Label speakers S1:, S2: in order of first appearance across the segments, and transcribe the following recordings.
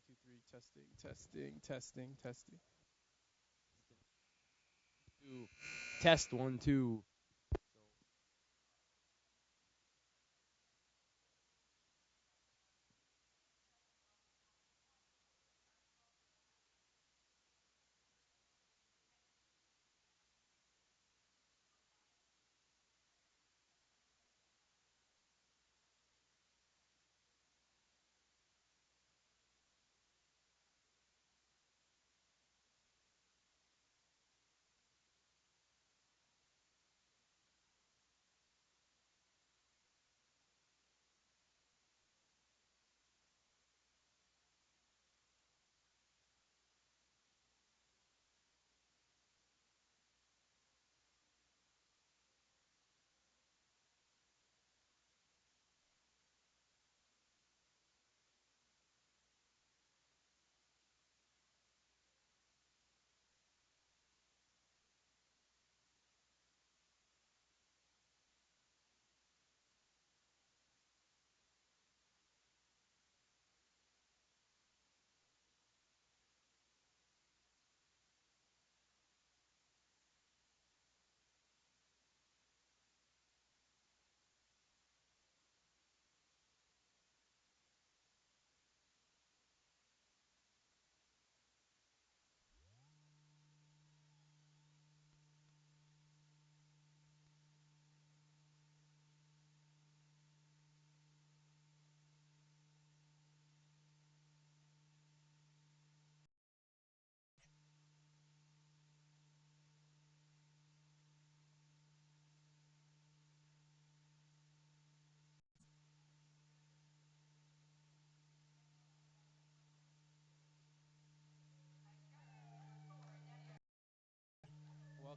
S1: 2, 3, testing.
S2: Two. Test 1, 2.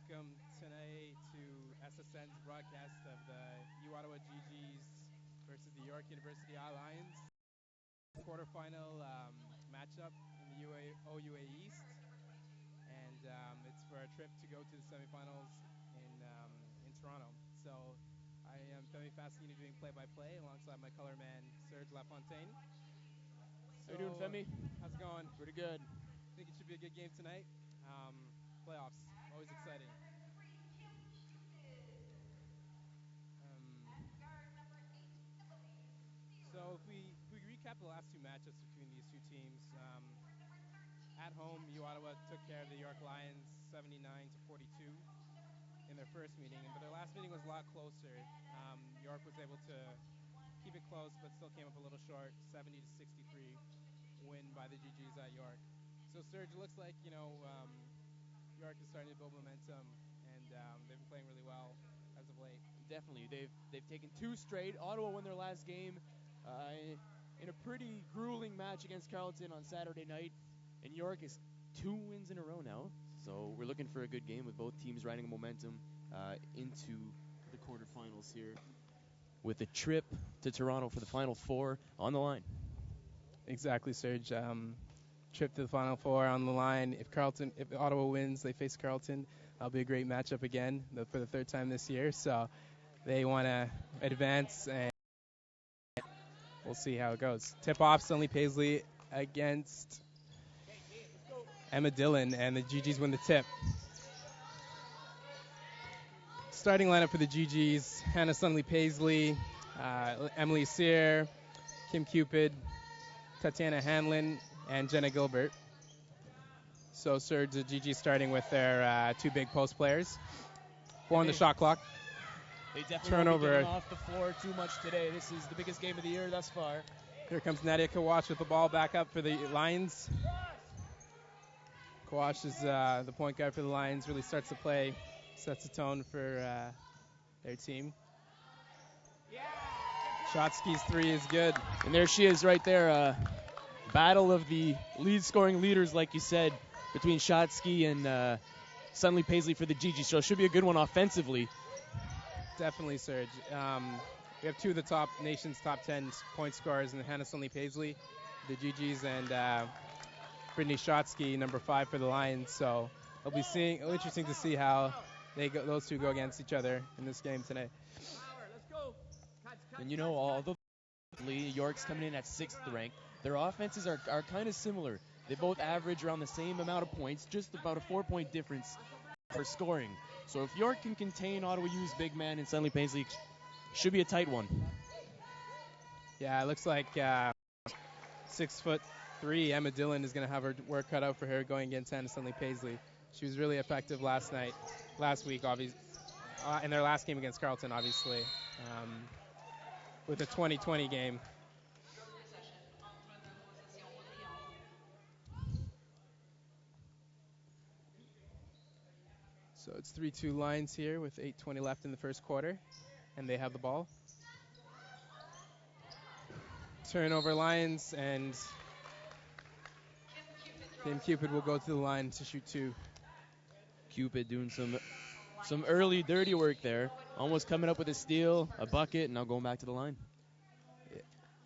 S1: Welcome tonight to SSN's broadcast of the U Ottawa geegees versus the York University Lions quarterfinal matchup in the OUA East, and it's for a trip to go to the semifinals in Toronto. So I am Femi Fascini doing play-by-play alongside my color man Serge Lafontaine.
S2: How you doing, Femi?
S1: How's it going?
S2: Pretty good.
S1: I think it should be a good game tonight. Playoffs, always exciting. So if we recap the last two matchups between these two teams, at home, U Ottawa took care of the York Lions 79-42 in their first meeting, but their last meeting was a lot closer. York was able to keep it close, but still came up a little short, 70-63 win by the geegees at York. So Serge, it looks like York is starting to build momentum, and they've been playing really well as of late.
S2: Definitely, they've taken two straight. Ottawa won their last game in a pretty grueling match against Carleton on Saturday night, and York is 2 wins in a row now. So we're looking for a good game with both teams riding a momentum into the quarterfinals here, with a trip to Toronto for the Final Four on the line.
S1: Exactly, Serge. Trip to the Final Four on the line. If Ottawa wins, they face Carleton. That'll be a great matchup again for the third time this year. So they want to advance, and we'll see how it goes. Tip-off, Stanley Paisley against Emma Dillon, and the geegees win the tip. Starting lineup for the geegees: Hannah Stanley Paisley, Emily Sear, Kim Cupid, Tatiana Hanlon, and Jenna Gilbert. So Serge, the geegees starting with their two big post players. 4 on the shot clock.
S2: They definitely
S1: Turnover.
S2: won't be getting off the floor too much today. This is the biggest game of the year thus far.
S1: Here comes Nadia Kawash with the ball back up for the Lions. Kawash is the point guard for the Lions, really starts to play, sets the tone for their team. Shotsky's 3 is good.
S2: And there she is right there. Battle of the lead-scoring leaders, like you said, between Shotsky and Stanley Paisley for the geegees. So it should be a good one offensively.
S1: Definitely, Serge. We have 2 of the nation's top 10 point scorers in Hannah Stanley Paisley, the geegees, and Brittany Shotsky, number 5 for the Lions. So it'll be interesting to see how those two go against each other in this game tonight.
S2: And although York's coming in at 6th ranked, Their offenses are kind of similar. They both average around the same amount of points, just about a 4-point difference for scoring. So if York can contain Ottawa U's big man in Stanley Paisley, should be a tight one.
S1: Yeah, it looks like 6'3" Emma Dillon is going to have her work cut out for her going against Hannah Stanley Paisley. She was really effective last week, obviously, in their last game against Carleton, obviously, with a 20-20 game. So it's 3-2 Lions here with 8:20 left in the first quarter, and they have the ball. Turnover Lions, and Kim Cupid will go to the line to shoot two.
S2: Cupid doing some early dirty work there, almost coming up with a steal, a bucket, and now going back to the line.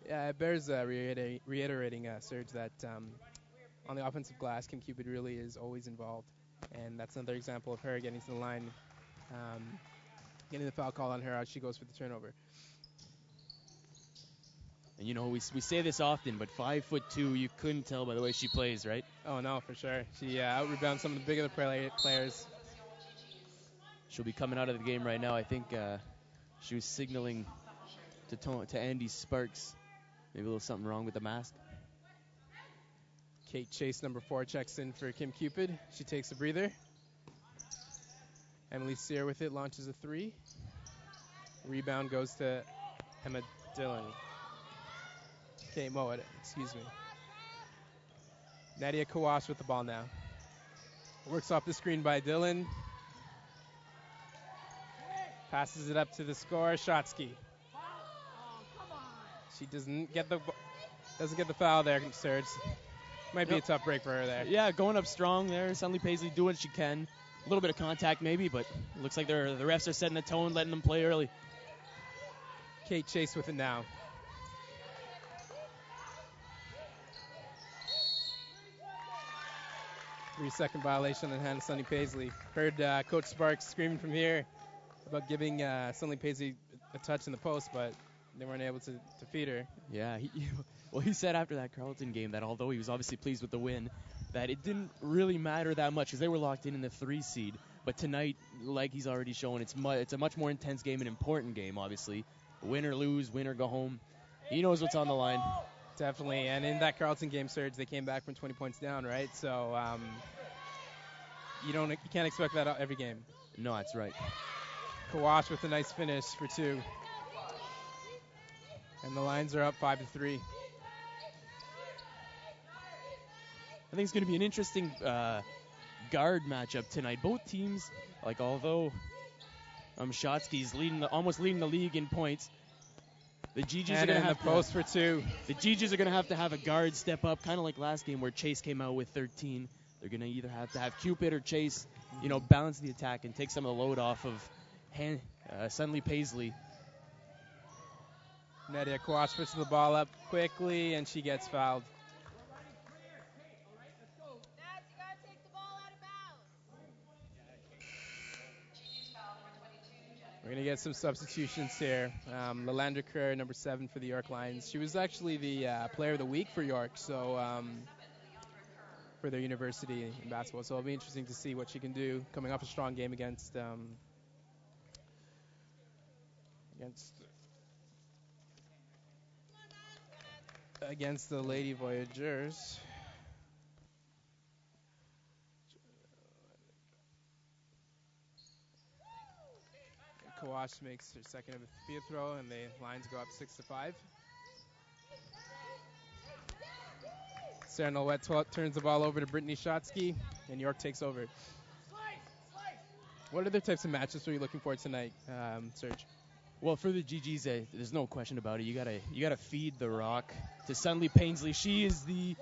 S1: Yeah, it bears reiterating, Serge, that on the offensive glass, Kim Cupid really is always involved. And that's another example of her getting to the line, getting the foul call on her as she goes for the turnover.
S2: And, you know, we say this often, but 5'2", you couldn't tell by the way she plays, right?
S1: Oh, no, for sure. She out-rebounds some of the bigger players.
S2: She'll be coming out of the game right now. I think she was signaling to Andy Sparks. Maybe a little something wrong with the mask.
S1: Kate Chase, number 4, checks in for Kim Cupid. She takes a breather. Emily Sear with it, launches a 3. Rebound goes to Emma Dillon. Kate Mowat, excuse me. Nadia Kawash with the ball now. Works off the screen by Dillon. Passes it up to the scorer, Shotsky. She doesn't get the foul there, Serge. Might be a tough break for her there.
S2: Yeah, going up strong there. Stanley Paisley doing what she can. A little bit of contact maybe, but it looks like the refs are setting the tone, letting them play early.
S1: Kate Chase with it now. Three-second violation on Hannah Stanley Paisley. Heard Coach Sparks screaming from here about giving Stanley Paisley a touch in the post, but they weren't able to feed her.
S2: Yeah, he said after that Carleton game that although he was obviously pleased with the win, that it didn't really matter that much because they were locked in the 3 seed. But tonight, like he's already shown, it's a much more intense game, an important game, obviously. Win or lose, win or go home. He knows what's on the line.
S1: Definitely, and in that Carleton game, Serge, they came back from 20 points down, right? So you can't expect that out every game.
S2: No, that's right.
S1: Kawash with a nice finish for 2. And the Lions are up 5-3.
S2: I think it's going to be an interesting guard matchup tonight. Both teams, like although Shotsky's almost leading the league in points, the geegees are going to have
S1: the post for 2.
S2: The geegees are going to have a guard step up, kind of like last game where Chase came out with 13. They're going to either have to have Cupid or Chase, balance the attack and take some of the load off of Stanley Paisley.
S1: Nadia Kawash puts the ball up quickly, and she gets fouled. We're going to get some substitutions here. Lalander Kerr, number 7 for the York Lions. She was actually the player of the week for York, so for their university in basketball. So it'll be interesting to see what she can do coming off a strong game against the Lady Voyageurs. Kawash makes her second of the free throw, and the Lions go up 6-5. Sarah Nolette turns the ball over to Brittany Shotsky, and York takes over. What other types of matchups are you looking for tonight, Serge?
S2: Well, for the geegees, there's no question about it. You gotta feed the rock to Stanley Paisley. She is the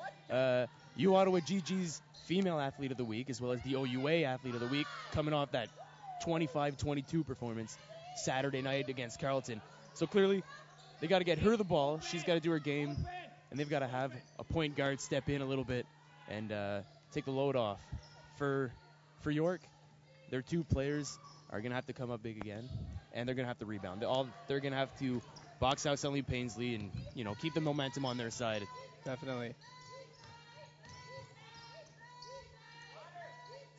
S2: U Ottawa geegees female athlete of the week, as well as the OUA athlete of the week, coming off that 25-22 performance Saturday night against Carleton. So clearly, they got to get her the ball. She's got to do her game, and they've got to have a point guard step in a little bit and take the load off. For York, their 2 players are going to have to come up big again, and they're going to have to rebound. They're going to have to box out Stanley Paisley and keep the momentum on their side.
S1: Definitely.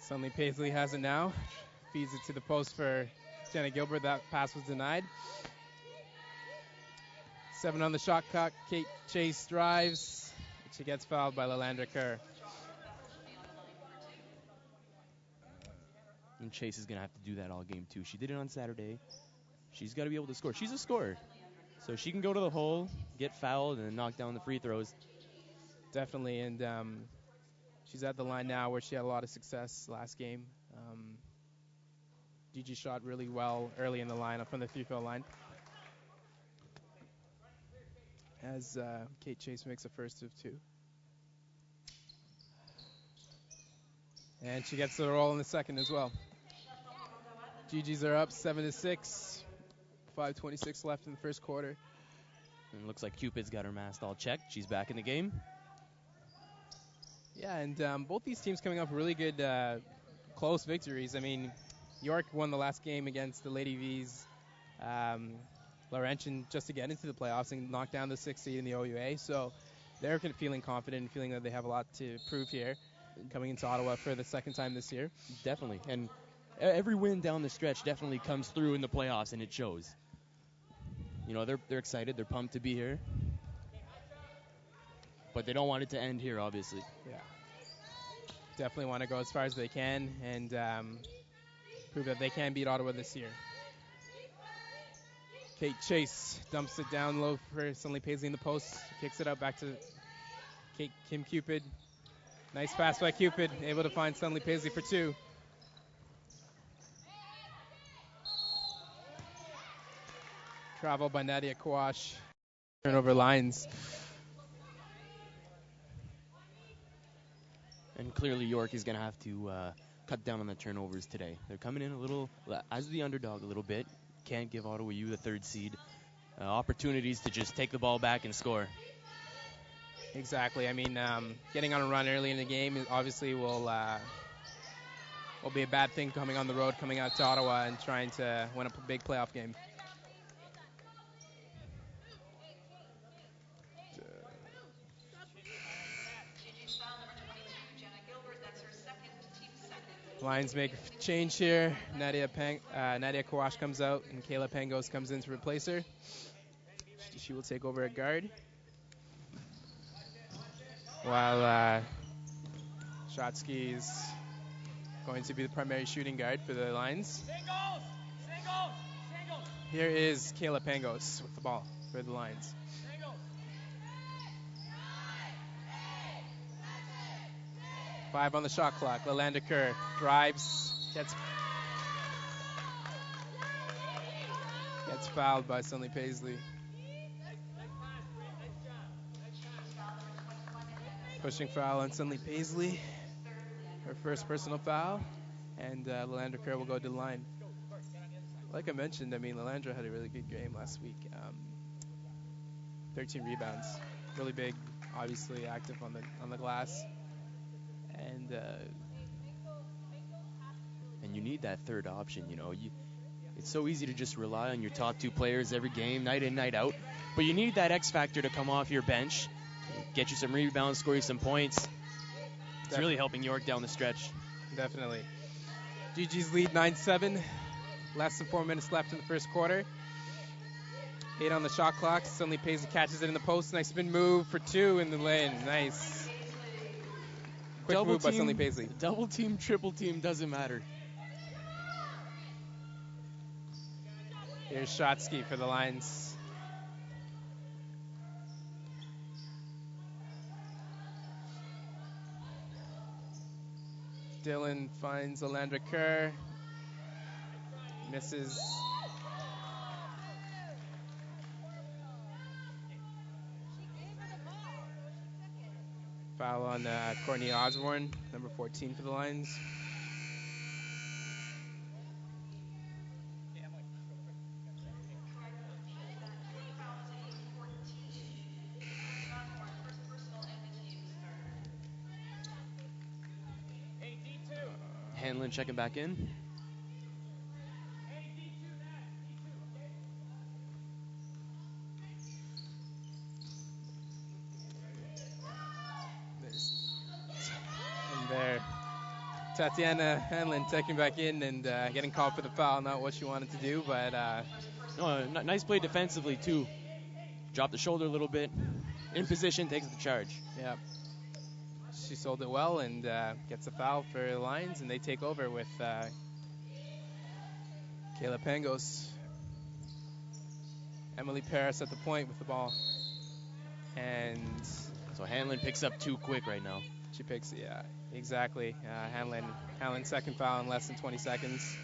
S1: Suddenly Paisley has it now. Feeds it to the post for Jenna Gilbert. That pass was denied. 7 on the shot clock. Kate Chase drives. She gets fouled by Lalandra Kerr.
S2: And Chase is going to have to do that all game, too. She did it on Saturday. She's got to be able to score. She's a scorer. So she can go to the hole, get fouled, and knock down the free throws.
S1: Definitely. And she's at the line now where she had a lot of success last game. Gigi shot really well early in the lineup from the free-throw line. As Kate Chase makes a first of 2. And she gets the roll in the second as well. GGs are up 7-6. 5:26 left in the first quarter.
S2: And it looks like Cupid's got her mast all checked. She's back in the game.
S1: Yeah, and both these teams coming up really good close victories. I mean, York won the last game against the Lady V's Laurentian just to get into the playoffs and knock down the 6th seed in the OUA. So they're feeling confident and feeling that they have a lot to prove here coming into Ottawa for the second time this year.
S2: Definitely. And every win down the stretch definitely comes through in the playoffs, and it shows. You know, they're excited. They're pumped to be here. But they don't want it to end here, obviously.
S1: Yeah. Definitely want to go as far as they can and prove that they can beat Ottawa this year. Kate Chase dumps it down low for Suddenly Paisley in the post. Kicks it out back to Kim Cupid. Nice pass by Cupid, able to find Suddenly Paisley for 2. Travel by Nadia Kawash. Turnover lines.
S2: And clearly York is going to have to cut down on the turnovers today. They're coming in a little, as the underdog a little bit. Can't give Ottawa U, the 3rd seed, opportunities to just take the ball back and score.
S1: Exactly. I mean, getting on a run early in the game obviously will be a bad thing coming on the road, coming out to Ottawa and trying to win a big playoff game. Lions make a change here. Nadia Kawash comes out, and Kayla Pangos comes in to replace her. She will take over at guard. While Shotsky is going to be the primary shooting guard for the Lions. Here is Kayla Pangos with the ball for the Lions. Five on the shot clock. Lalandra Kerr drives, gets fouled by Suddenly Paisley. Pushing foul on Suddenly Paisley. Her first personal foul. And Lalandra Kerr will go to the line. Like I mentioned, I mean, Lalandra had a really good game last week. 13 rebounds. Really big, obviously active on the glass.
S2: And you need that third option, you know. It's so easy to just rely on your top 2 players every game, night in, night out. But you need that X factor to come off your bench, get you some rebounds, score you some points. It's really helping York down the stretch.
S1: Definitely. GG's lead 9-7. Less than 4 minutes left in the first quarter. 8 on the shot clock. Suddenly Paisley catches it in the post. Nice spin move for 2 in the lane. Nice. Quick
S2: Double
S1: move by Suddenly Paisley.
S2: Double team, triple team, doesn't matter.
S1: Here's Shotsky for the Lions. Dylan finds Lalandra Kerr. Misses. Foul on Courtney Osborne, number 14 for the Lions.
S2: Hanlon checking back in.
S1: Tatiana Hanlon checking back in and getting called for the foul. Not what she wanted to do, but
S2: nice play defensively too. Drop the shoulder a little bit, in position, takes the charge.
S1: Yeah, she sold it well and gets a foul for the Lions, and they take over with Kayla Pangos. Emily Paris at the point with the ball. And
S2: so Hanlon picks up 2 quick right now.
S1: She picks, yeah, exactly. Hanlon's second foul in less than 20 seconds.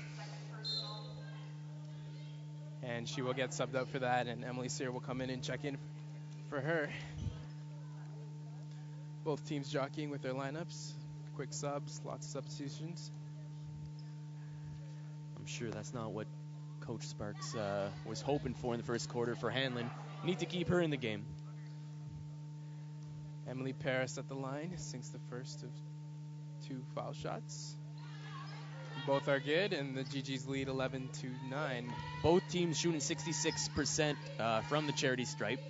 S1: And she will get subbed out for that, and Emily Sear will come in and check in for her. Both teams jockeying with their lineups. Quick subs, lots of substitutions.
S2: I'm sure that's not what Coach Sparks was hoping for in the first quarter for Hanlon. Need to keep her in the game.
S1: Emily Paris at the line sinks the first of 2 foul shots. Both are good, and the geegees lead 11-9.
S2: Both teams shooting 66% from the charity stripe,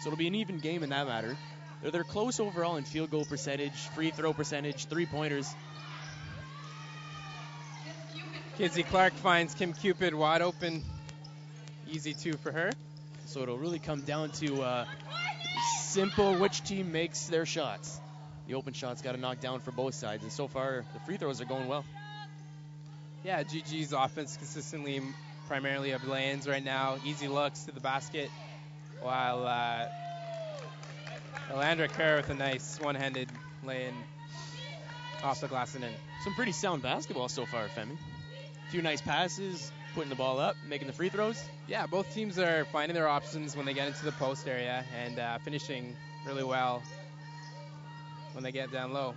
S2: so it'll be an even game in that matter. They're close overall in field goal percentage, free throw percentage, 3-pointers.
S1: Kizzy Clark finds Kim Cupid wide open. Easy 2 for her.
S2: So it'll really come down to simple which team makes their shots. The open shots got to knock down for both sides, and so far the free throws are going well.
S1: Yeah, GG's offense consistently primarily of lay-ins right now. Easy looks to the basket, while Alandra Kerr with a nice one-handed lay-in off the glass and in.
S2: Some pretty sound basketball so far, Femi. A few nice passes, putting the ball up, making the free throws.
S1: Yeah, both teams are finding their options when they get into the post area and finishing really well when they get down low.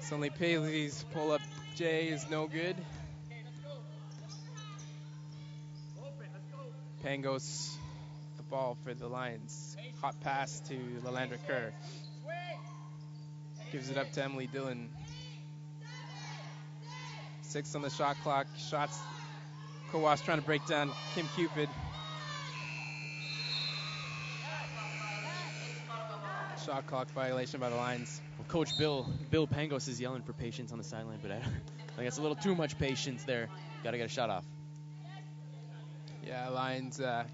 S1: Sonley Paisley's pull-up J is no good. Pangos the ball for the Lions. Hot pass to Lalandra Kerr. Gives it up to Emily Dillon. 6 on the shot clock. Shots. Kawash trying to break down Kim Cupid. Shot clock violation by the Lions.
S2: Well, Coach Bill Pangos is yelling for patience on the sideline, but I think it's a little too much patience there. Got to get a shot off.
S1: Yeah, Lions got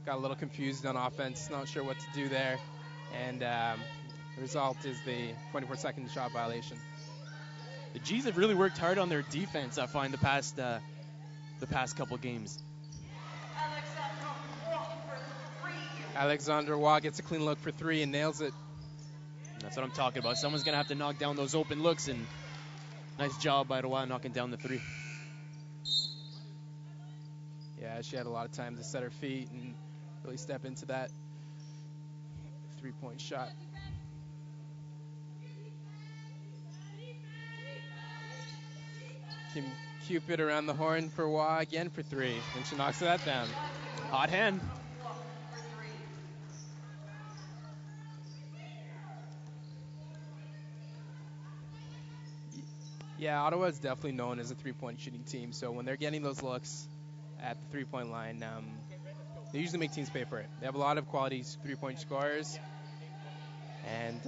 S1: a little confused on offense, not sure what to do there, and the result is the 24-second shot violation.
S2: The G's have really worked hard on their defense, I find, the past couple games.
S1: Alexandra Waugh gets a clean look for 3 and nails it.
S2: That's what I'm talking about. Someone's going to have to knock down those open looks, and nice job by Waugh knocking down the 3.
S1: Yeah, she had a lot of time to set her feet and really step into that 3-point shot. Kim Cupid around the horn for Waugh again for 3, and she knocks that down.
S2: Hot hand.
S1: Yeah, Ottawa is definitely known as a 3-point shooting team, so when they're getting those looks at the 3-point line, they usually make teams pay for it. They have a lot of quality 3-point scorers, and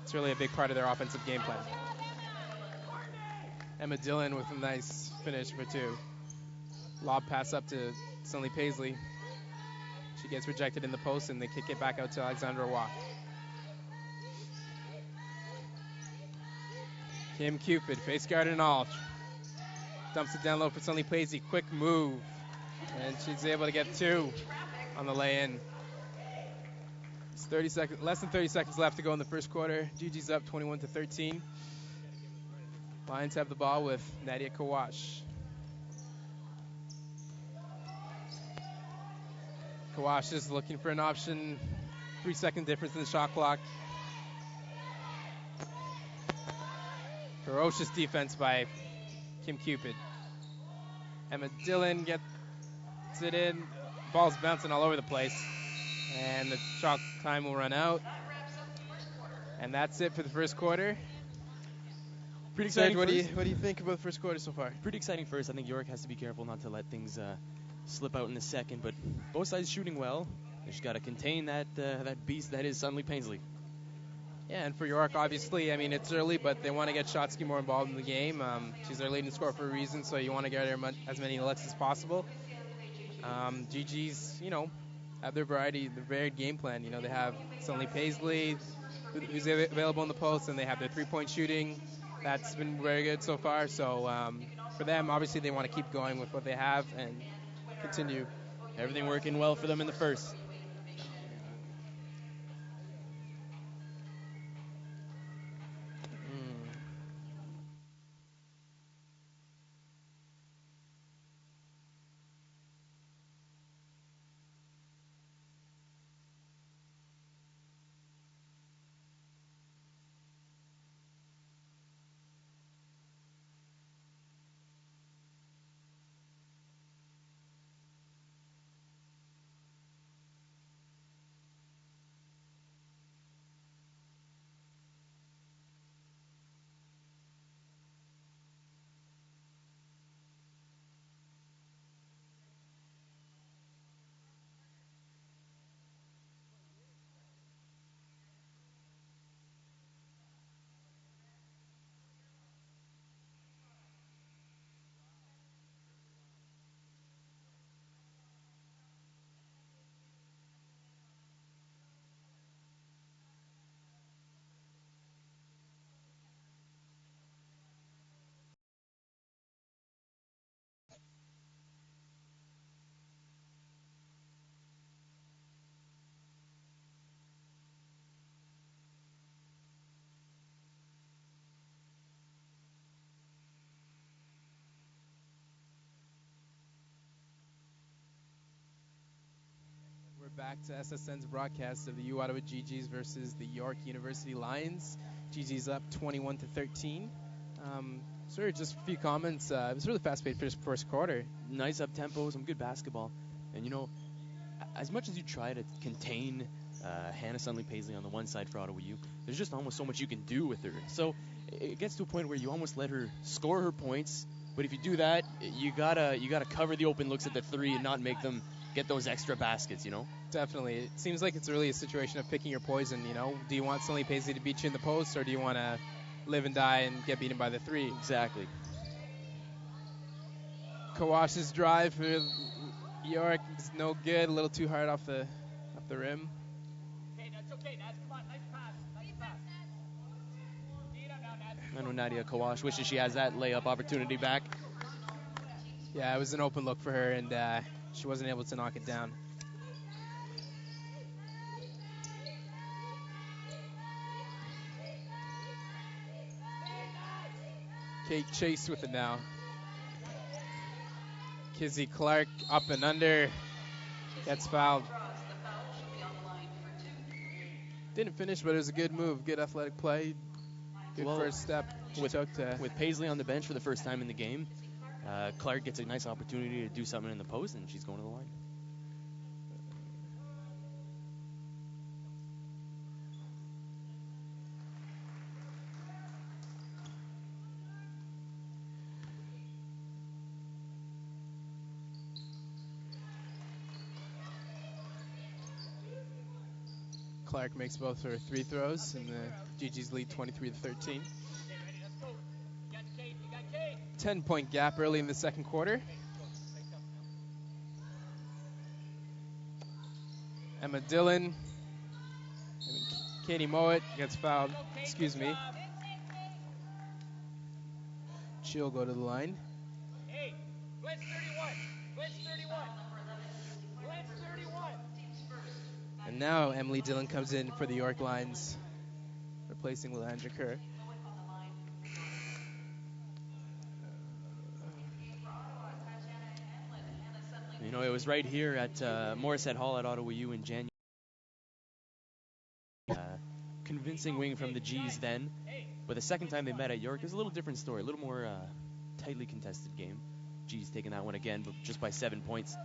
S1: it's really a big part of their offensive game plan. Emma Dillon with a nice finish for 2. Lob pass up to Sonley Paisley. She gets rejected in the post, and they kick it back out to Alexandra Waugh. Kim Cupid, face guard and all. Dumps it down low for Sonley Paisley. Quick move. And she's able to get 2 on the lay-in. It's less than 30 seconds left to go in the first quarter. GG's up 21-13. Lions have the ball with Nadia Kawash. Kawash is looking for an option. 3-second difference in the shot clock. Ferocious defense by Kim Cupid. Emma Dillon gets it in. Ball's bouncing all over the place. And the shot time will run out. And that's it for the first quarter.
S2: Pretty exciting.
S1: What do you think about the first quarter so far?
S2: Pretty exciting first. I think York has to be careful not to let things slip out in the second. But both sides shooting well. They just got to contain that beast that is Sonley Paisley.
S1: Yeah, and for York, obviously, I mean, it's early, but they want to get Shotsky more involved in the game. She's their leading scorer for a reason, so you want to get her as many looks as possible. GG's, have their their varied game plan. They have Sonley Paisley, who's available in the post, and they have their three-point shooting. That's been very good so far. So for them, obviously, they want to keep going with what they have and continue.
S2: Everything working well for them in the first.
S1: We're back to SSN's broadcast of the U Ottawa geegees versus the York University Lions. geegees up 21-13. Sir, just a few comments. It was really fast-paced first quarter.
S2: Nice up tempo, some good basketball, and as much as you try to contain Hannah Sonley Paisley on the one side for Ottawa U, there's just almost so much you can do with her. So it gets to a point where you almost let her score her points. But if you do that, you gotta cover the open looks at the three and not make them get those extra baskets.
S1: Definitely. It seems like it's really a situation of picking your poison. Do you want Sonley Paisley to beat you in the post, or do you want to live and die and get beaten by the three?
S2: Exactly.
S1: Kawash's drive for York is no good. A little too hard off the rim.
S3: Okay, that's okay, Nats. Come on, nice pass. Nice pass.
S2: I know Nadia Kawash wishes she has that layup opportunity back.
S1: Yeah, it was an open look for her, and she wasn't able to knock it down. Kate Chase with it now. Kizzy Clark up and under. Gets fouled. Didn't finish, but it was a good move. Good athletic play. Good first step
S2: with Paisley on the bench for the first time in the game. Clark gets a nice opportunity to do something in the post, and she's going to the line.
S1: Clark makes both her three throws, and the geegees lead 23-13. 10-point gap early in the second quarter. Emma Dillon, Katie Mowat gets fouled. Excuse me. She'll go to the line.
S3: Hey, blitz 31. Blitz 31. Blitz 31.
S1: And now Emily Dillon comes in for the York Lions, replacing Lelandra Kerr.
S2: It was right here at Morissette Hall at Ottawa U in January. Convincing wing from the G's then. But the second time they met at York, it was a little different story, a little more tightly contested game. G's taking that one again, but just by 7 points.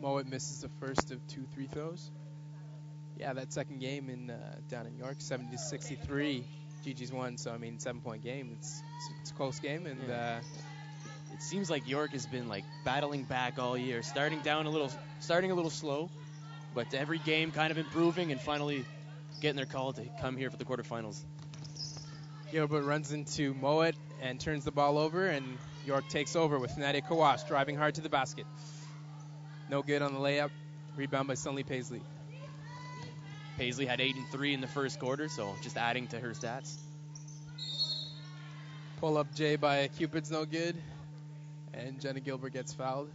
S1: Mowat misses the first of 2 free throws. Yeah, that second game down in York, 70-63. geegees won, so 7-point game. It's a close game, and
S2: it seems like York has been battling back all year, starting a little slow, but every game kind of improving and finally getting their call to come here for the quarterfinals.
S1: Gilbert runs into Moet and turns the ball over, and York takes over with Nadia Kawash driving hard to the basket. No good on the layup. Rebound by Sunley Paisley.
S2: Paisley had 8 and 3 in the first quarter, so just adding to her stats.
S1: Pull up J by Cupid's no good, and Jenna Gilbert gets fouled.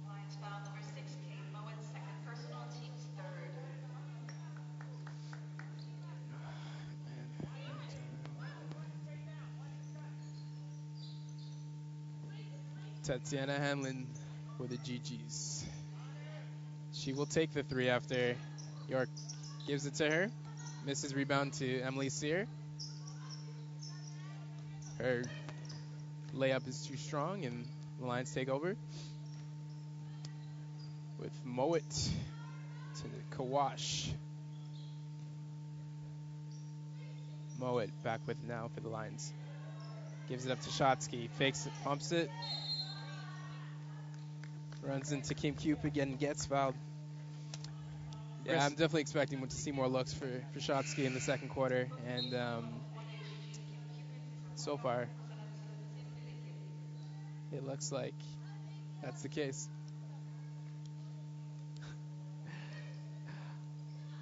S4: Lions foul number 6, Kate Moen, second personal, team's third.
S1: Tatiana Hanlon for the geegees. She will take the three after York gives it to her. Misses rebound to Emily Sear. Her layup is too strong, and the Lions take over. With Moet to Kawash. Moet back with now for the Lions. Gives it up to Shotsky. Fakes it, pumps it. Runs into Kim Cupid and gets fouled. Yeah, I'm definitely expecting to see more looks for Shotsky in the second quarter. And so far, it looks like that's the case.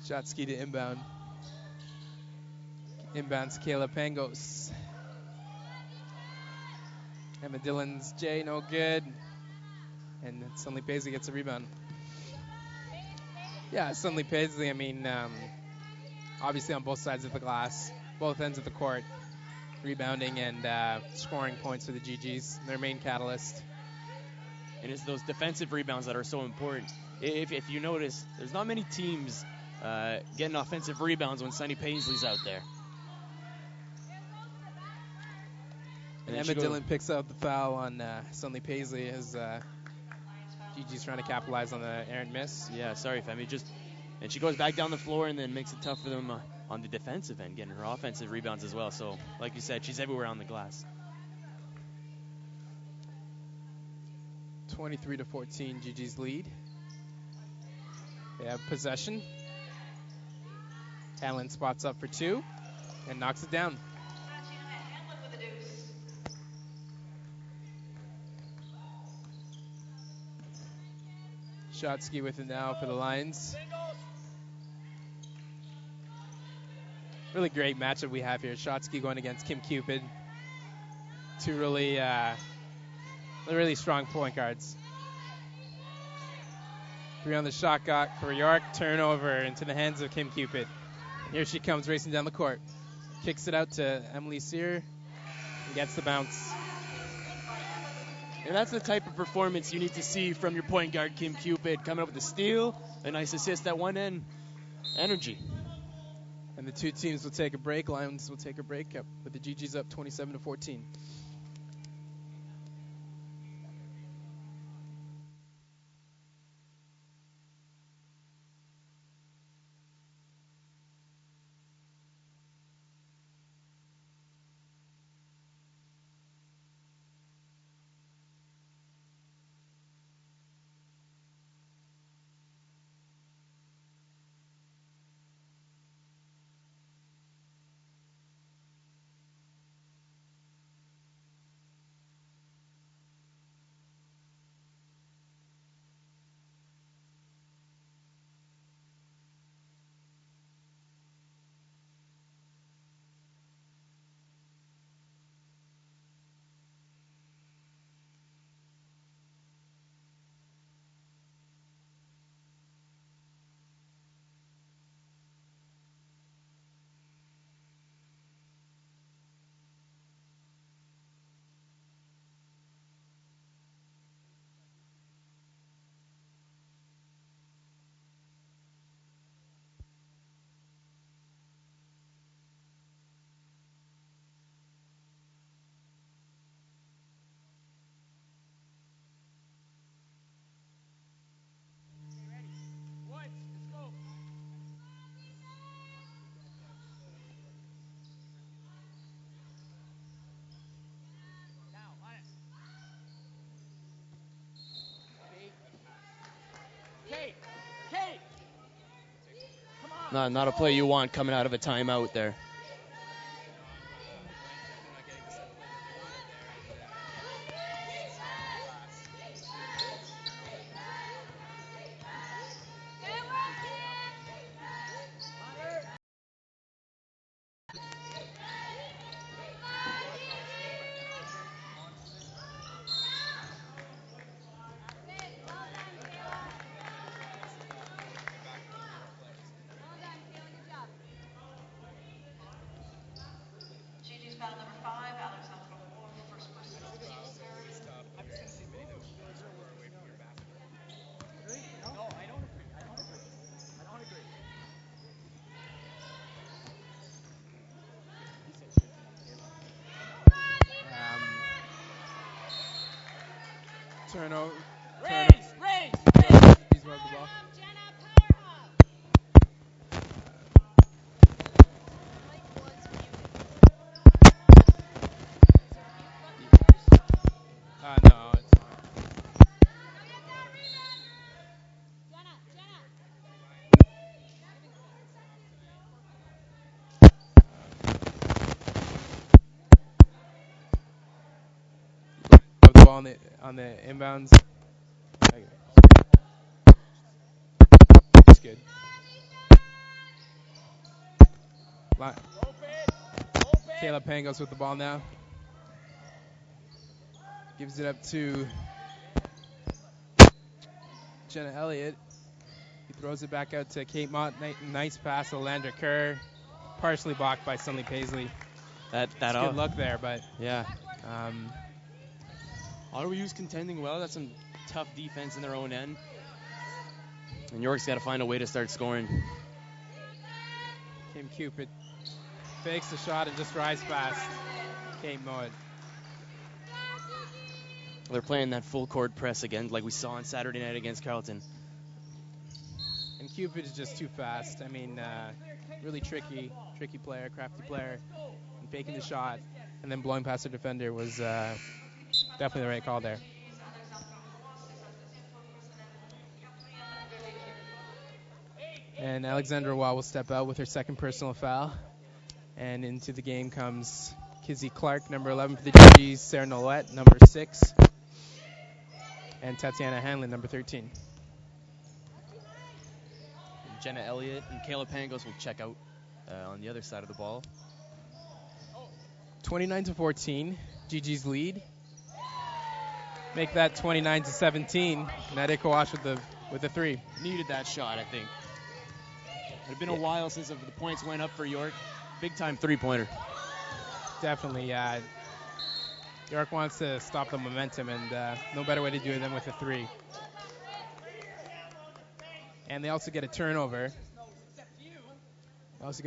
S1: Shotsky to inbound. Inbounds Kayla Pangos. Emma Dillon's J, no good. And Sunley Paisley gets a rebound. Yeah, Sunley Paisley, I mean, obviously on both sides of the glass, both ends of the court, rebounding and scoring points for the geegees, their main catalyst.
S2: And it's those defensive rebounds that are so important. If you notice, there's not many teams getting offensive rebounds when Sunny Paisley's out there.
S1: And Emma Dillon picks out the foul on Sunley Paisley as geegees trying to capitalize on the errant miss.
S2: Yeah, sorry, Femi. And she goes back down the floor and then makes it tough for them on the defensive end, getting her offensive rebounds as well. So, like you said, she's everywhere on the glass.
S1: 23-14, geegees lead. They have possession. Hanlon spots up for two and knocks it down. Shotsky with it now for the Lions. Really great matchup we have here. Shotsky going against Kim Cupid. Two really strong point guards. Three on the shot clock for York. Turnover into the hands of Kim Cupid. Here she comes racing down the court. Kicks it out to Emily Sear and gets the bounce.
S2: And that's the type of performance you need to see from your point guard, Kim Cupid, coming up with a steal, a nice assist at one end. Energy.
S1: And the two teams will take a break. Lions will take a break up with the geegees up 27-14.
S2: Not a play you want coming out of a timeout there.
S1: Not getting the set play that they wanted there,
S4: geegees foul number 5, Alexandra Moore, first personal, team's third.
S1: it's tough when you're hitting them so far away from your basket.
S3: No, I don't agree. I don't agree. I don't agree.
S1: Turnover.
S3: Raise!
S1: He's rubbed the ball. No, it's rubbed the ball on the inbounds. Okay. That's good. Caleb Pangos with the ball now. Gives it up to Jenna Elliott. He throws it back out to Kate Mott. Nice pass to Landra Kerr. Partially blocked by Sunley Paisley.
S2: That
S1: Good luck there, but
S2: yeah. Ottawa's contending well. That's some tough defense in their own end. And York's got to find a way to start scoring.
S1: Kim Cupid fakes the shot and just drives past Kate Mott.
S2: They're playing that full court press again, like we saw on Saturday night against Carleton.
S1: And Cupid is just too fast. I mean, really tricky player, crafty player. And faking the shot and then blowing past the defender was definitely the right call there. And Alexandra Waugh will step out with her second personal foul. And into the game comes Kizzy Clark, number 11 for the geegees, Sarah Nolette, number 6, and Tatiana Hanlon, number 13.
S2: And Jenna Elliott and Kayla Pangos will check out on the other side of the ball.
S1: 29-14, geegees lead. Make that 29-17. Nadia Kawash with the 3.
S2: Needed that shot, I think. It had been a while since the points went up for York. Big time 3-pointer.
S1: Definitely. York wants to stop the momentum, and no better way to do it than with a 3. And they also get a turnover. With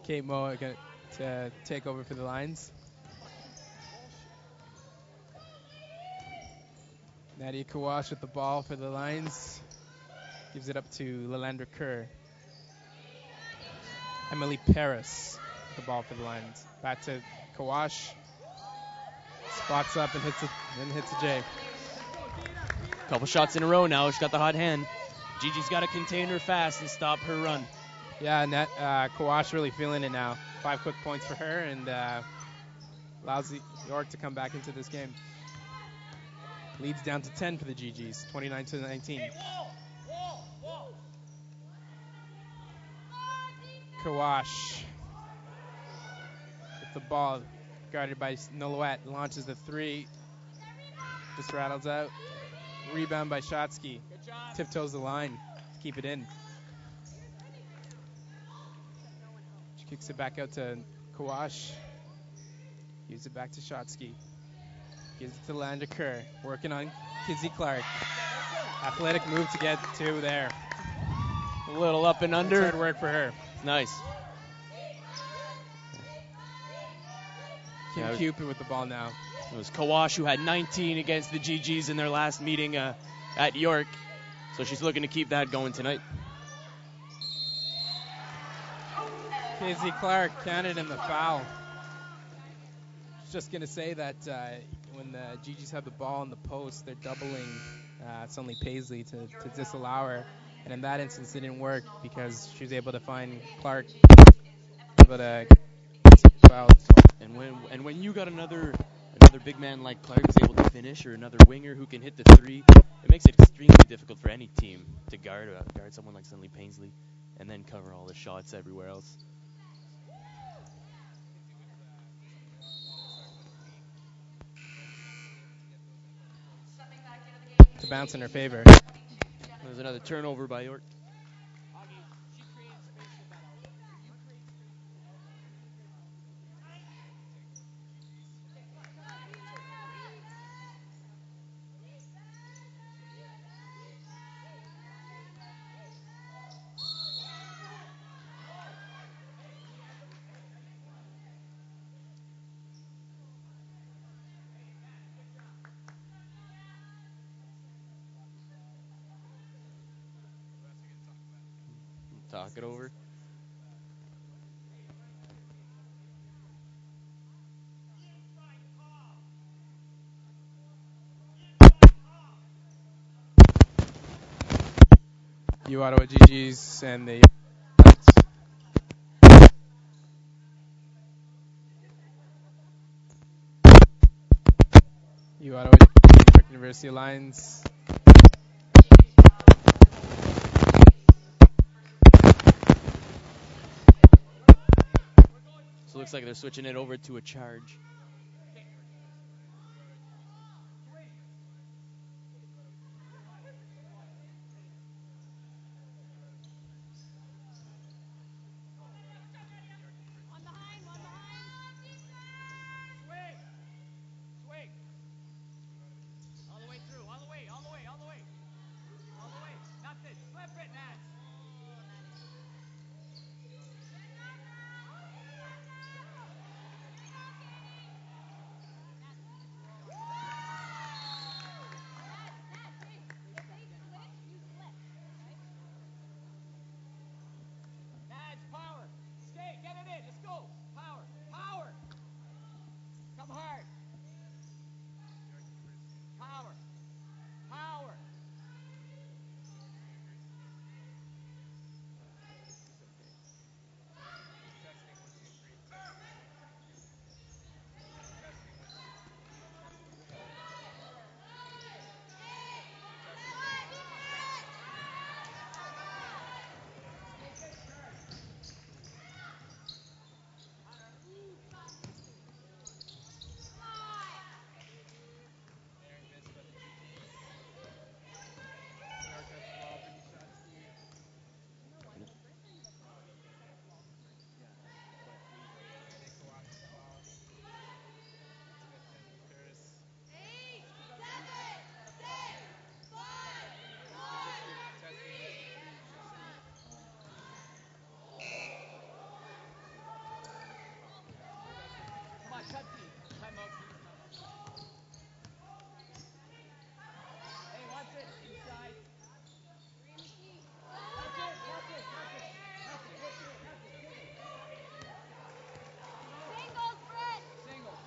S1: Kate Moe to take over for the Lions. Nadia Kawash with the ball for the Lions. Gives it up to Lalandra Kerr. Emily Paris, the ball for the Lions. Back to Kawash. Spots up and hits a J.
S2: Couple shots in a row now. She's got the hot hand. Gigi's got to contain her fast and stop her run.
S1: Yeah, Kawash really feeling it now. 5 quick points for her and allows York to come back into this game. Leads down to 10 for the geegees, 29-19. Kawash with the ball, guarded by Nolette, launches the 3, just rattles out. Rebound by Shotsky, tiptoes the line to keep it in. She kicks it back out to Kawash, gives it back to Shotsky, gives it to Landra Kerr, working on Kizzy Clark. Athletic move to get to there.
S2: A little up and under.
S1: That's hard work for her.
S2: Nice.
S1: Kim Cupid with the ball now.
S2: It was Kawash who had 19 against the geegees in their last meeting at York. So she's looking to keep that going tonight.
S1: Kizzy Clark counted in the foul. Just going to say that when when the geegees have the ball in the post, they're doubling Sunley Paisley to disallow her. And in that instance, it didn't work because she was able to find Clark, able to foul.
S2: And when you got another big man like Clark who's able to finish, or another winger who can hit the three, it makes it extremely difficult for any team to guard someone like Sunley Paisley, and then cover all the shots everywhere else.
S1: To bounce in her favor.
S2: There's another turnover by York. Talk it over.
S1: U Ottawa geegees and the U Ottawa York University Lions.
S2: So it looks like they're switching it over to a charge.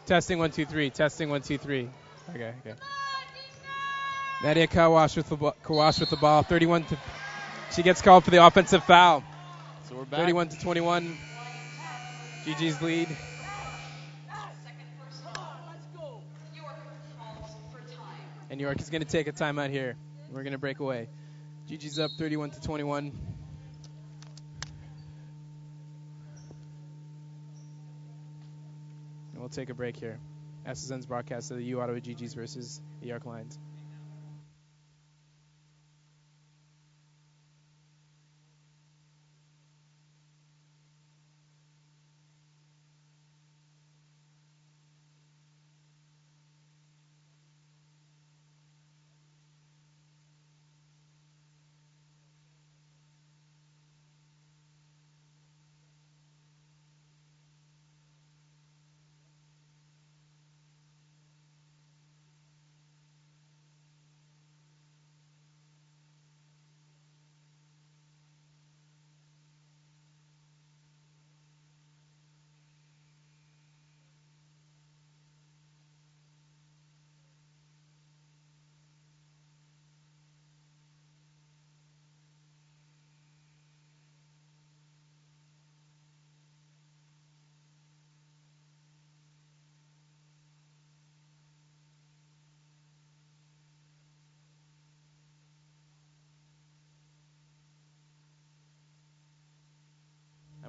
S1: Testing 1 2 3. Testing 1 2 3. Okay. Nadia Kawash with the ball. 31 to. She gets called for the offensive foul.
S2: So we're back.
S1: 31 to 21. geegees lead. And York is going to take a timeout here. We're going to break away. geegees up 31 to 21. And we'll take a break here. SSN's broadcast of the U Ottawa geegees versus the York Lions.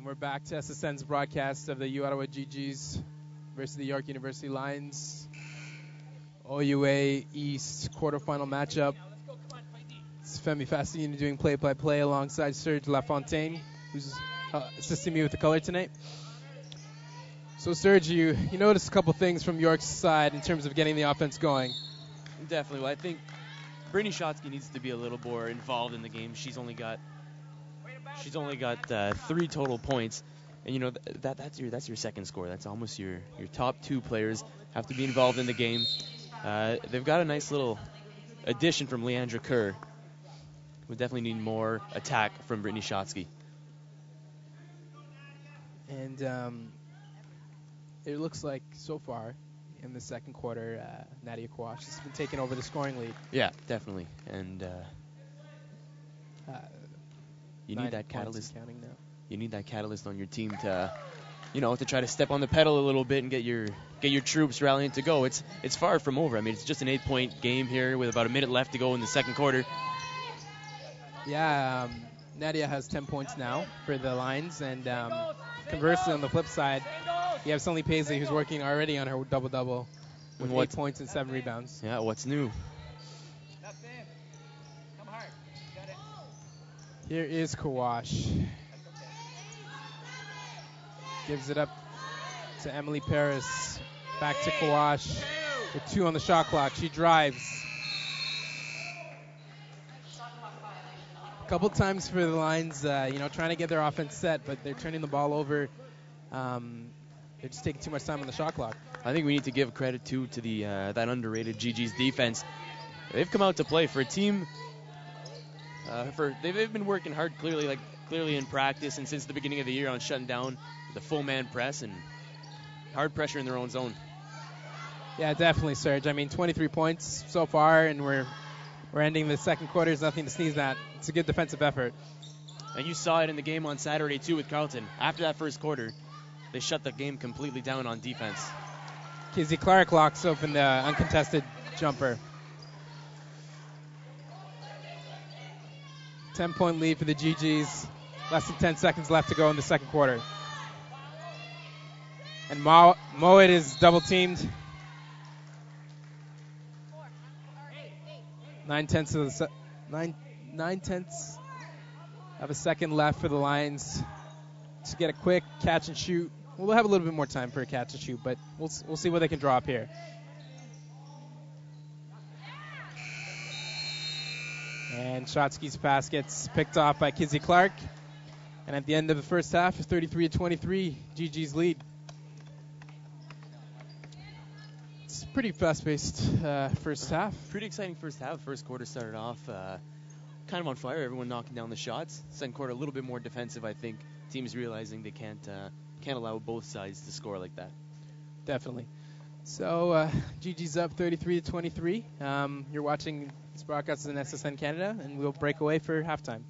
S1: We're back to SSN's broadcast of the U Ottawa GGs versus the York University Lions. OUA East quarterfinal matchup. It's Femi Fassini doing play-by-play alongside Serge Lafontaine, who's assisting me with the color tonight. So Serge, you noticed a couple things from York's side in terms of getting the offense going.
S2: Definitely. Well, I think Brittany Shotsky needs to be a little more involved in the game. She's only got 3 total points, and that's your second score. That's almost your top 2 players have to be involved in the game. They've got a nice little addition from Leandra Kerr. We definitely need more attack from Brittany Shotsky.
S1: And it looks like so far in the second quarter, Nadia Kwash has been taking over the scoring lead.
S2: Yeah, definitely. And you need that catalyst.
S1: Counting now.
S2: You need that catalyst on your team to, to try to step on the pedal a little bit and get your troops rallying to go. It's far from over. I mean, it's just an 8-point game here with about a minute left to go in the second quarter.
S1: Yeah, Nadia has 10 points now for the Lions, and conversely, on the flip side, you have Sonny Paisley, who's working already on her double-double with 8 points and 7 rebounds.
S2: Yeah, what's new?
S1: Here is Kawash. Gives it up to Emily Paris. Back to Kawash with 2 on the shot clock. She drives. A couple times for the Lions, trying to get their offense set, but they're turning the ball over. They're just taking too much time on the shot clock.
S2: I think we need to give credit to the that underrated GG's defense. They've come out to play for a team. They've been working hard, clearly in practice and since the beginning of the year on shutting down the full man press and hard pressure in their own zone.
S1: Yeah, definitely, Serge. I mean, 23 points so far, and we're ending the second quarter. There's nothing to sneeze at. It's a good defensive effort.
S2: And you saw it in the game on Saturday, too, with Carleton. After that first quarter, they shut the game completely down on defense.
S1: Kizzy Clark locks open the uncontested jumper. 10-point lead for the GGs. Less than 10 seconds left to go in the second quarter. And Moet is double-teamed. 9/10 of a second left for the Lions to get a quick catch and shoot. We'll have a little bit more time for a catch and shoot, but we'll see what they can draw up here. And Shotsky's pass gets picked off by Kizzy Clark. And at the end of the first half, 33-23, GG's lead. It's a pretty fast-paced first half.
S2: Pretty exciting first half. First quarter started off kind of on fire. Everyone knocking down the shots. Second quarter a little bit more defensive, I think. Teams realizing they can't allow both sides to score like that.
S1: Definitely. So GG's up 33-23. You're watching this broadcast in SSN Canada, and we'll break away for halftime.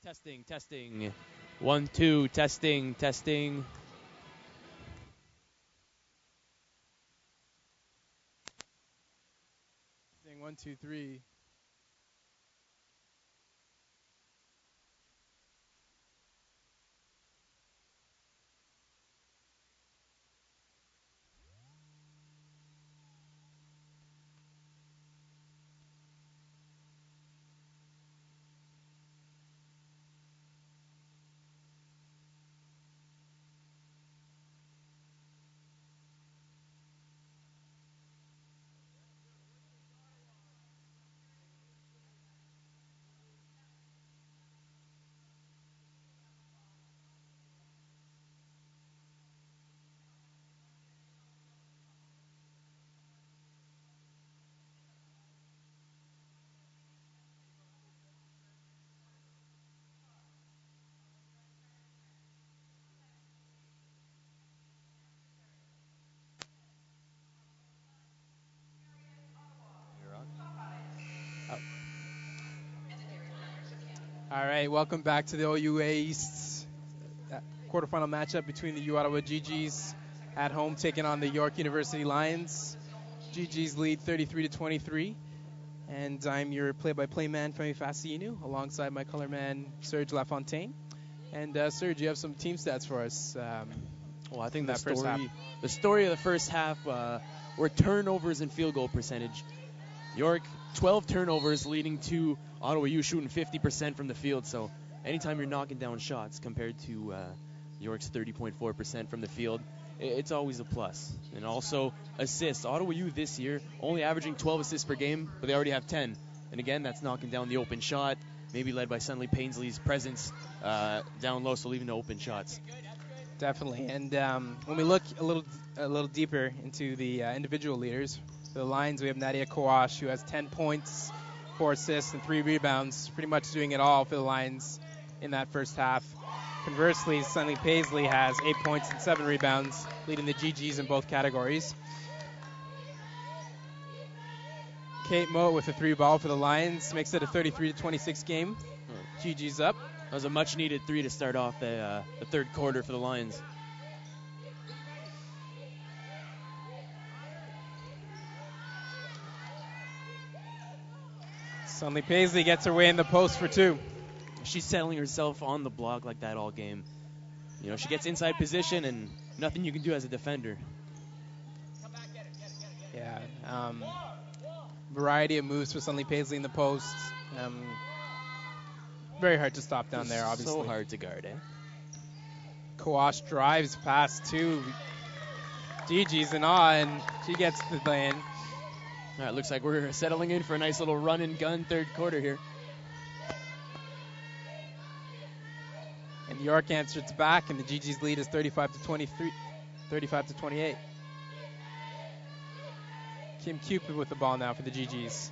S2: Testing, testing. 1, 2, testing, testing.
S1: Thing 1, 2, 3. All right, welcome back to the OUA East quarterfinal matchup between the U Ottawa geegees at home taking on the York University Lions. geegees lead 33-23, and I'm your play-by-play man, Femi Fasciinu, alongside my color man, Serge Lafontaine. And Serge, you have some team stats for us.
S2: Well, I think
S1: that first half.
S2: The story of the first half were turnovers and field goal percentage. York, 12 turnovers, leading to Ottawa U shooting 50% from the field. So anytime you're knocking down shots compared to York's 30.4% from the field, it's always a plus. And also assists. Ottawa U this year only averaging 12 assists per game, but they already have 10. And again, that's knocking down the open shot, maybe led by Sunley Painsley's presence down low, so leaving the open shots.
S1: Definitely. And when we look a little deeper into the individual leaders, for the Lions, we have Nadia Kawash, who has 10 points, 4 assists, and 3 rebounds, pretty much doing it all for the Lions in that first half. Conversely, Sunley Paisley has 8 points and 7 rebounds, leading the geegees in both categories. Kate Moe with a 3-ball for the Lions makes it a 33-26 game. geegees up.
S2: That was a much-needed 3 to start off the third quarter for the Lions.
S1: Sunley Paisley gets her way in the post for 2.
S2: She's settling herself on the block like that all game. You know, she gets inside position and nothing you can do as a defender.
S1: Yeah. Variety of moves for Sunley Paisley in the post. Very hard to stop down there, obviously.
S2: So hard to guard, eh?
S1: Kawash drives past 2 geegees in awe, and she gets the lane.
S2: All right, looks like we're settling in for a nice little run and gun third quarter here.
S1: And York answers back, and the geegees lead is 35-28. Kim Cupid with the ball now for the geegees.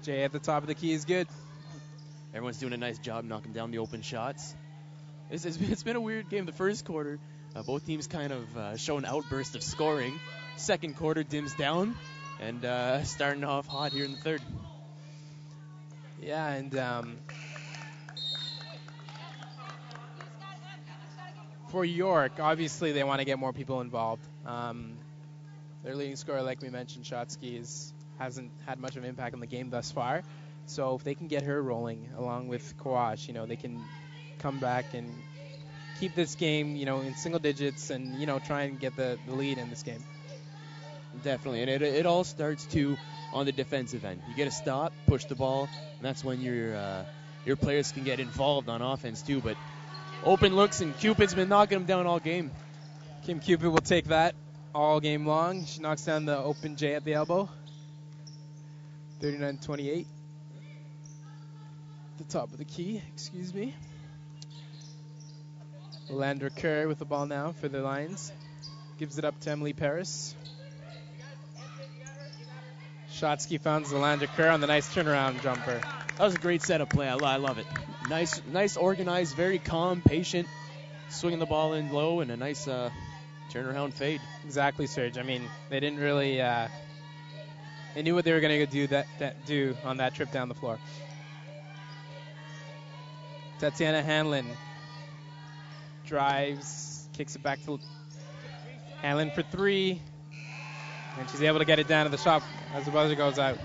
S1: Jay at the top of the key is good.
S2: Everyone's doing a nice job knocking down the open shots. It's been a weird game. The first quarter, both teams kind of show an outburst of scoring. Second quarter dims down, and starting off hot here in the third.
S1: Yeah, and for York, obviously they want to get more people involved. Their leading scorer, like we mentioned, Shotsky, hasn't had much of an impact on the game thus far. So if they can get her rolling along with Kawash, they can come back and keep this game, in single digits and, try and get the lead in this game.
S2: Definitely, and it all starts on the defensive end. You get a stop, push the ball, and that's when your players can get involved on offense too. But open looks, and Cupid's been knocking them down all game.
S1: Kim Cupid will take that all game long. She knocks down the open J at the elbow. 39-28. The top of the key, excuse me. Landra Kerr with the ball now for the Lions. Gives it up to Emily Paris. Shotsky found Landra Kerr on the nice turnaround jumper.
S2: That was a great setup play. I love it. Nice, organized, very calm, patient, swinging the ball in low, and a nice turnaround fade.
S1: Exactly, Serge. I mean, they didn't really They knew what they were going to do on that trip down the floor. Tatiana Hanlon drives, kicks it back to Hanlon for 3, and she's able to get it down to the shot as the buzzer goes out.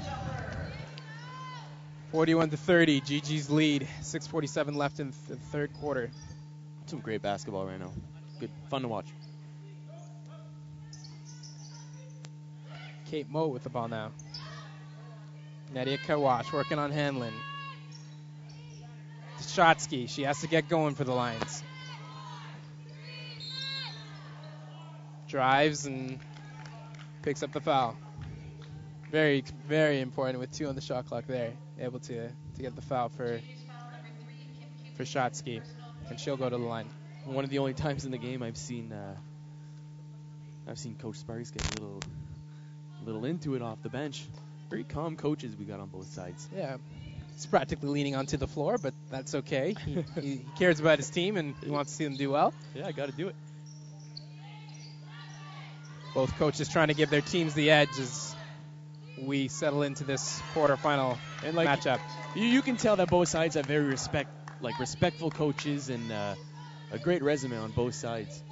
S1: 41-30, geegees lead. 6:47 left in the third quarter.
S2: Some great basketball right now. Good, fun to watch.
S1: Kate Moe with the ball now. Nadia Kawash working on Hanlon. Shotsky, she has to get going for the Lions. Drives and picks up the foul. Very, very important with 2 on the shot clock there. Able to get the foul for Shotsky, and she'll go to the line.
S2: One of the only times in the game I've seen Coach Sparks get a little into it off the bench. Very calm coaches we got on both sides.
S1: Yeah, he's practically leaning onto the floor, but that's okay. He cares about his team, and he wants to see them do well.
S2: Yeah, I got to do it.
S1: Both coaches trying to give their teams the edge as we settle into this quarterfinal matchup.
S2: You can tell that both sides have very respectful coaches and a great resume on both sides.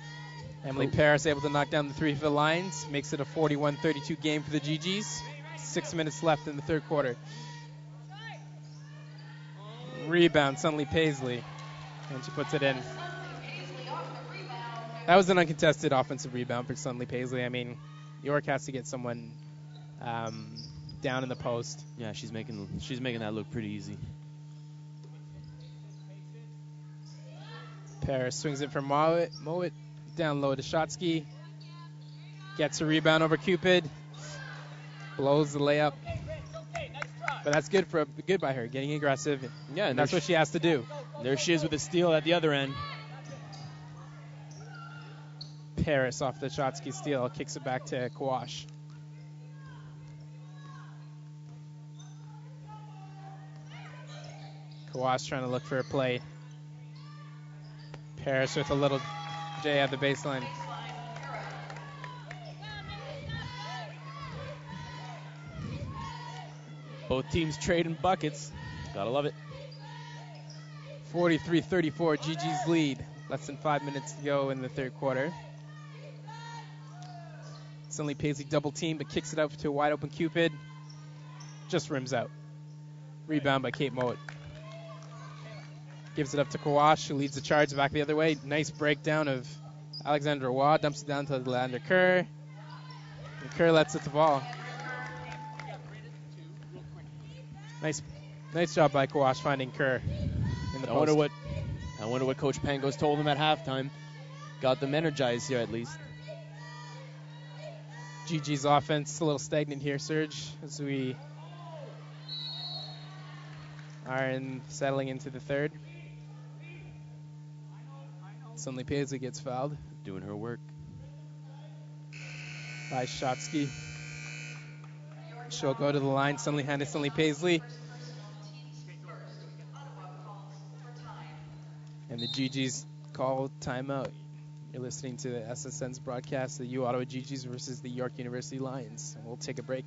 S1: Emily Paris able to knock down the 3 for the Lions. Makes it a 41-32 game for the geegees. 6 minutes left in the third quarter. Rebound, Sunley Paisley. And she puts it in. That was an uncontested offensive rebound for Sunley Paisley. I mean, York has to get someone down in the post.
S2: Yeah, she's making that look pretty easy.
S1: Paris swings it for Mowat. Mowat down low to Shotsky. Gets a rebound over Cupid. Blows the layup. But that's good by her, getting aggressive.
S2: Yeah,
S1: and that's what she has to do.
S2: There she is with a steal at the other end.
S1: Paris off the Shotsky steal, kicks it back to Kawash. Kawash trying to look for a play. Paris with a little J at the baseline.
S2: Both teams trading buckets. Gotta love it.
S1: 43-34, geegees lead. Less than 5 minutes to go in the third quarter. Sunley Paisley double team, but kicks it out to a wide open Cupid. Just rims out. Rebound by Kate Mowat. Gives it up to Kawash, who leads the charge back the other way. Nice breakdown of Alexandra Waugh. Dumps it down to Leander Kerr. And Kerr lets it to ball. Nice job by Kawash finding Kerr in the post.
S2: I wonder what Coach Pangos told them at halftime. Got them energized here at least.
S1: geegees offense a little stagnant here, Serge, as we are settling into the third. Sunley Paisley gets fouled.
S2: Doing her work.
S1: By Shotsky. She'll go to the line. Sunley Paisley. And the geegees call timeout. You're listening to the SSN's broadcast, the U Ottawa geegees versus the York University Lions. We'll take a break.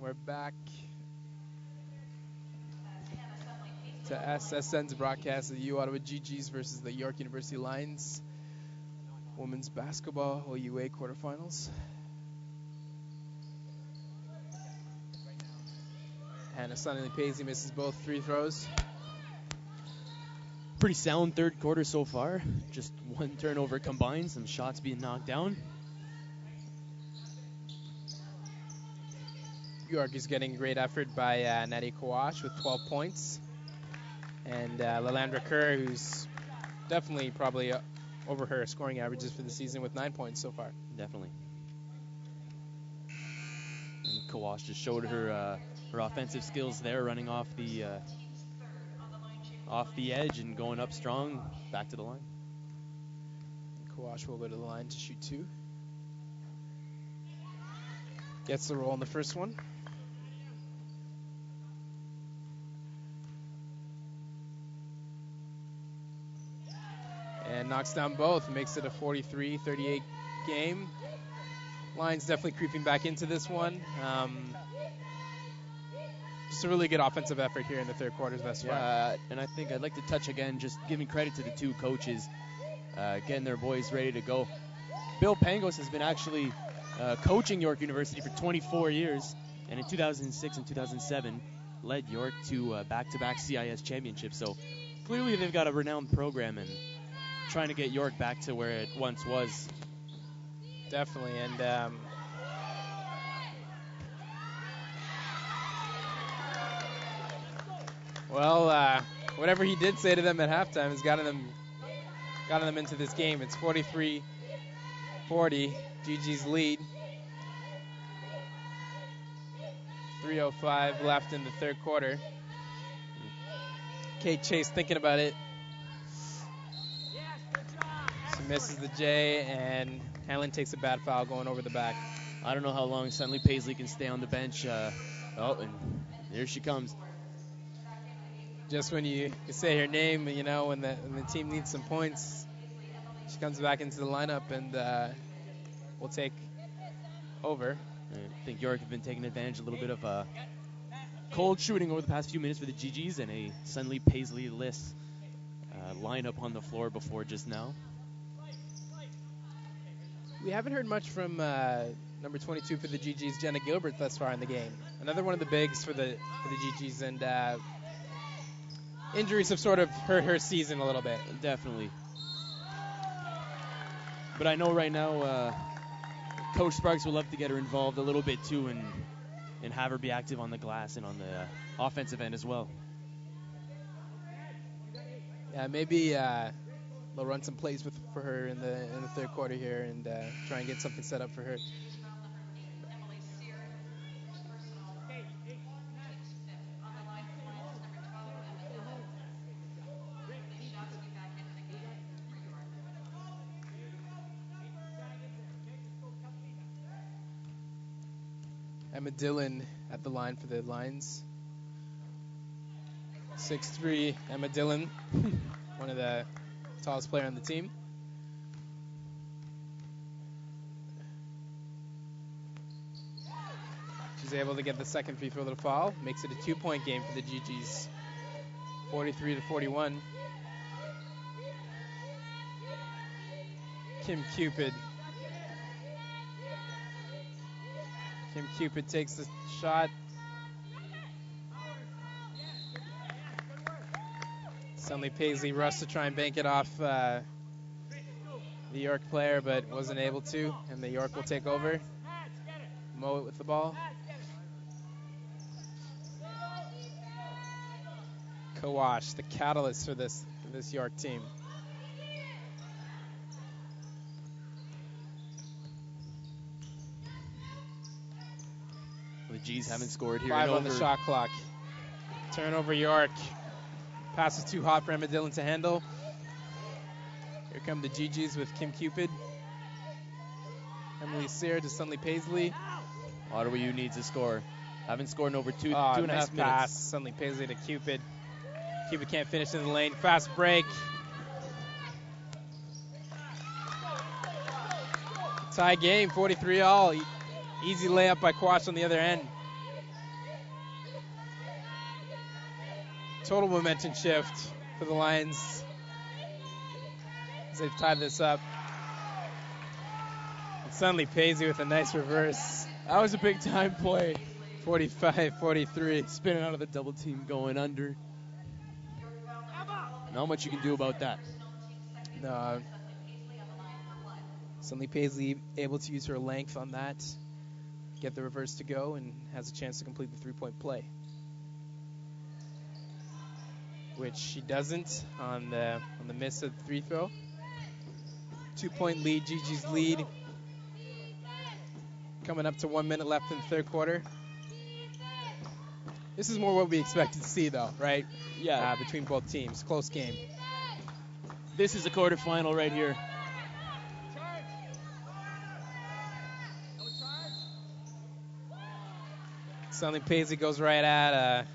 S1: We're back to SSN's broadcast of the U Ottawa geegees versus the York University Lions women's basketball OUA quarterfinals. Hannah Sunnily Paisley misses both free throws.
S2: Pretty sound third quarter so far. Just one turnover combined, some shots being knocked down.
S1: York is getting great effort by Natty Kawash with 12 points. And Lalandra Kerr, who's definitely probably over her scoring averages for the season with 9 points so far.
S2: Definitely. And Kawash just showed her her offensive skills there, running off the edge and going up strong, back to the line.
S1: Kawash will go to the line to shoot 2. Gets the roll in the first one. And knocks down both, makes it a 43-38 game. Lions definitely creeping back into this one. Just a really good offensive effort here in the third quarter thus far.
S2: Yeah, and I think I'd like to touch again, just giving credit to the two coaches, getting their boys ready to go. Bill Pangos has been actually coaching York University for 24 years, and in 2006 and 2007 led York to back-to-back CIS championships. So clearly they've got a renowned program and trying to get York back to where it once was.
S1: Definitely, and whatever he did say to them at halftime has gotten them into this game. It's 43-40, geegees lead. 3:05 left in the third quarter. Kate Chase thinking about it. She misses the J, and Hanlon takes a bad foul going over the back.
S2: I don't know how long Sunny Paisley can stay on the bench. Oh, and here she comes.
S1: Just when you say her name, you know, when the team needs some points, she comes back into the lineup and will take over.
S2: I think York have been taking advantage a little bit of cold shooting over the past few minutes for the geegees, and a Sunny Paisley-less lineup on the floor before just now.
S1: We haven't heard much from number 22 for the geegees, Jenna Gilbert, thus far in the game. Another one of the bigs for the geegees, and injuries have sort of hurt her season a little bit.
S2: Definitely. But I know right now Coach Sparks would love to get her involved a little bit too and have her be active on the glass and on the offensive end as well.
S1: Yeah, maybe they'll run some plays for her in the third quarter here and try and get something set up for her. Emma Dillon at the line for the Lions. 6'3", Emma Dillon, one of the tallest player on the team. She's able to get the second free throw to fall. Makes it a 2-point game for the geegees. 43-41. Kim Cupid takes the shot. Sunny Paisley rushed to try and bank it off the York player, but wasn't able to, and the York will take over. Mowat with the ball. Kawash, the catalyst for this York team.
S2: The G's haven't scored here.
S1: 5 on the shot clock. Turnover York. Pass is too hot for Emma Dillon to handle. Here come the geegees with Kim Cupid. Emily Sear to Sunny Paisley.
S2: Ottawa U needs a score. Haven't scored in over two and a half minutes.
S1: Pass. Sunny Paisley to Cupid. Cupid can't finish in the lane. Fast break. Tie game, 43-all. Easy layup by Quash on the other end. total momentum shift for the Lions as they've tied this up. And suddenly Paisley with a nice reverse.
S2: That was a big time play.
S1: 45-43.
S2: Spinning out of the double team, going under. Not much you can do about that.
S1: No. Suddenly Paisley able to use her length on that, get the reverse to go, and has a chance to complete the three-point play. Which she doesn't on the miss of the free throw. 2-point lead, geegees lead. Coming up to 1 minute left in the third quarter. This is more what we expected to see, though, right?
S2: Yeah.
S1: Between both teams. Close game.
S2: This is a quarterfinal right here.
S1: Suddenly Paisley goes right at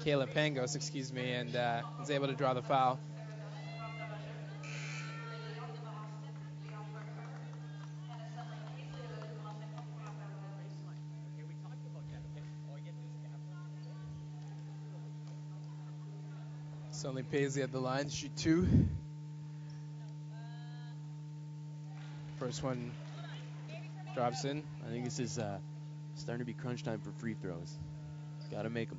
S1: Kayla Pangos, excuse me, and is able to draw the foul. Suddenly Paisley at the line, shoot two. First one drops in.
S2: I think this is starting to be crunch time for free throws. Got to make them.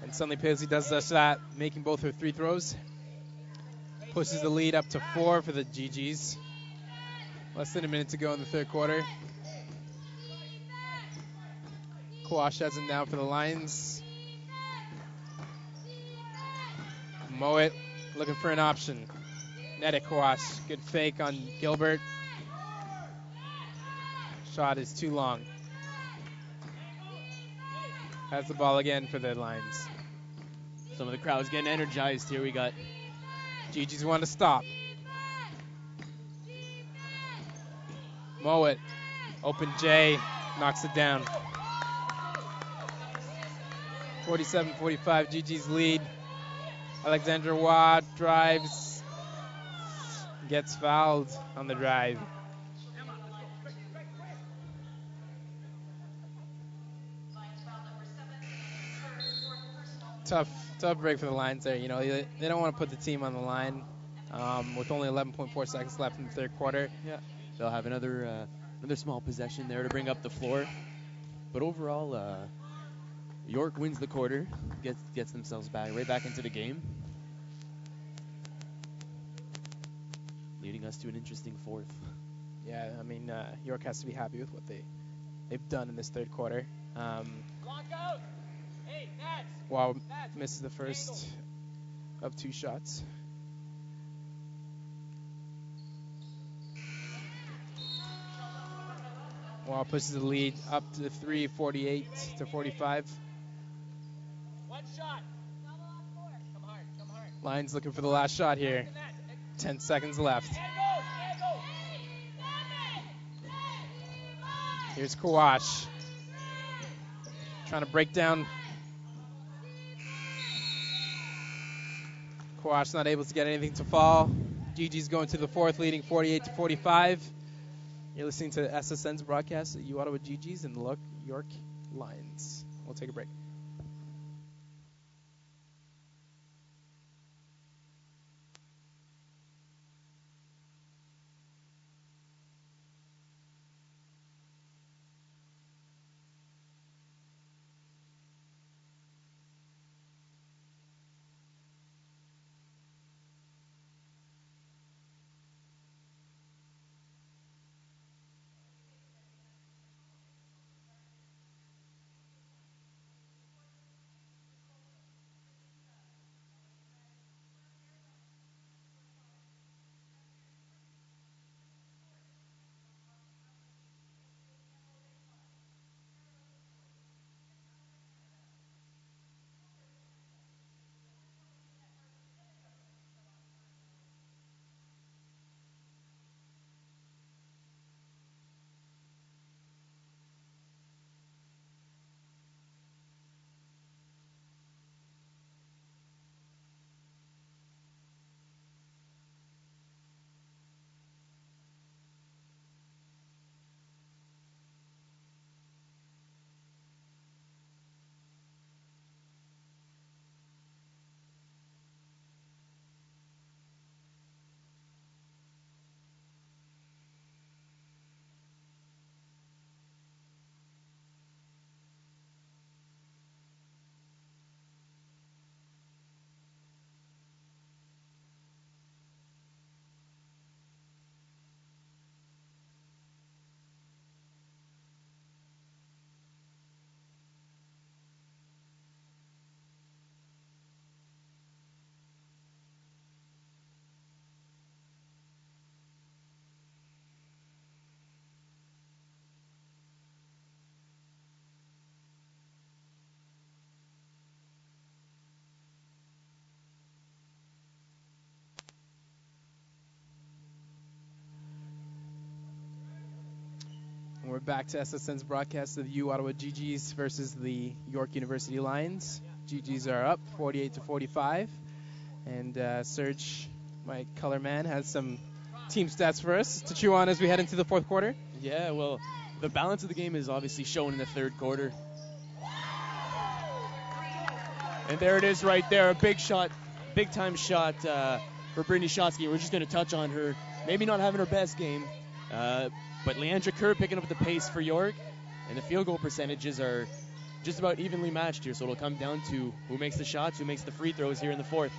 S1: And suddenly Paisley does just that, making both her free throws. Pushes the lead up to 4 for the geegees. Less than a minute to go in the third quarter. Kawash has him down for the Lions. Moet looking for an option. Net it, Kawash. Good fake on Gilbert. Shot is too long. Has the ball again for the Lions.
S2: Some of the crowd's getting energized here. We got
S1: geegees want to stop. Moet, open J, knocks it down. 47-45, geegees lead. Alexandra Watt drives, gets fouled on the drive. Tough break for the Lions there. You know, they don't want to put the team on the line with only 11.4 seconds left in the third quarter.
S2: Yeah, they'll have another small possession there to bring up the floor. But overall, York wins the quarter, gets themselves right back into the game, leading us to an interesting fourth.
S1: Yeah, I mean, York has to be happy with what they've done in this third quarter. Wow, misses the first of 2 shots. Wow pushes the lead up to 3, 48-45.
S3: One shot. Come hard.
S1: Lions looking for the last shot here. 10 seconds left. Here's Kawash. Trying to break down. Kawash not able to get anything to fall. geegees going to the fourth, leading 48-45. You're listening to SSN's broadcast at U Ottawa geegees and the York Lions. We'll take a break. We're back to SSN's broadcast of the U Ottawa geegees versus the York University Lions. geegees are up 48 to 45. And Serge, my color man, has some team stats for us to chew on as we head into the fourth quarter.
S2: Yeah, well, the balance of the game is obviously shown in the third quarter. And there it is right there, a big shot, big-time shot for Brittany Shotsky. We're just going to touch on her, maybe not having her best game, but Leandra Kerr picking up the pace for York, and the field goal percentages are just about evenly matched here, so it'll come down to who makes the shots, who makes the free throws here in the fourth.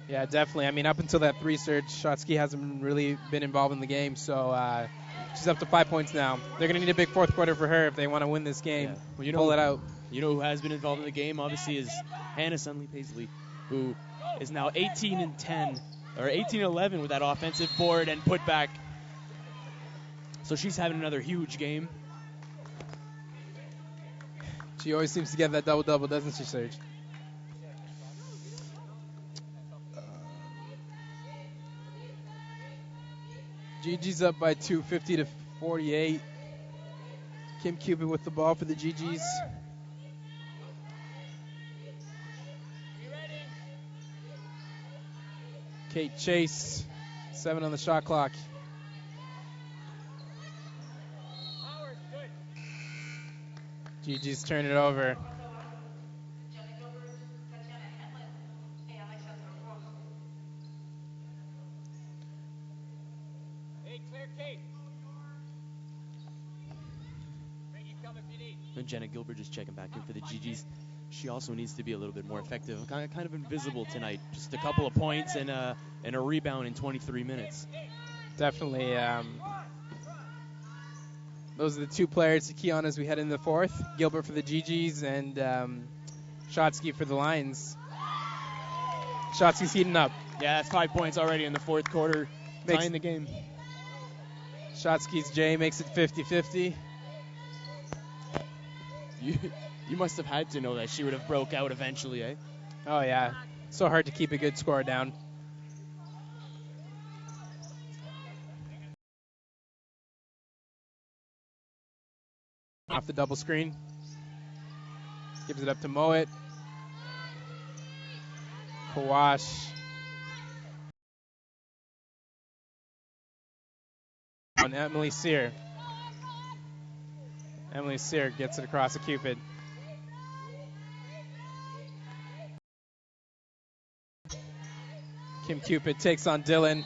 S1: Yeah, definitely. I mean, up until that three surge, Shotsky hasn't really been involved in the game, so she's up to 5 points now. They're going to need a big fourth quarter for her if they want to win this game.
S2: Yeah. Well,
S1: pull it out.
S2: You know who has been involved in the game, obviously, is Hannah Sunley-Paisley, who is now 18-10, or 18-11 with that offensive board and put back. So she's having another huge game.
S1: She always seems to get that double-double, doesn't she, Serge? geegees up by 2, 50 to 48. Kim Cupid with the ball for the geegees. Kate Chase, 7 on the shot clock. geegees turn it over.
S2: And Jenna Gilbert just checking back in for the geegees. She also needs to be a little bit more effective. Kind of invisible tonight. Just a couple of points and a rebound in 23 minutes.
S1: Definitely. Those are the two players to key on as we head into the fourth. Gilbert for the geegees and Shotsky for the Lions. Shotsky's heating up.
S2: Yeah, that's 5 points already in the fourth quarter, tying the game.
S1: Shotsky's J makes it 50-50.
S2: You must have had to know that she would have broke out eventually, eh?
S1: Oh, yeah. So hard to keep a good score down. Off the double screen. Gives it up to Moet. Kawash. On Emily Sear. Emily Sear gets it across to Cupid. Kim Cupid takes on Dylan.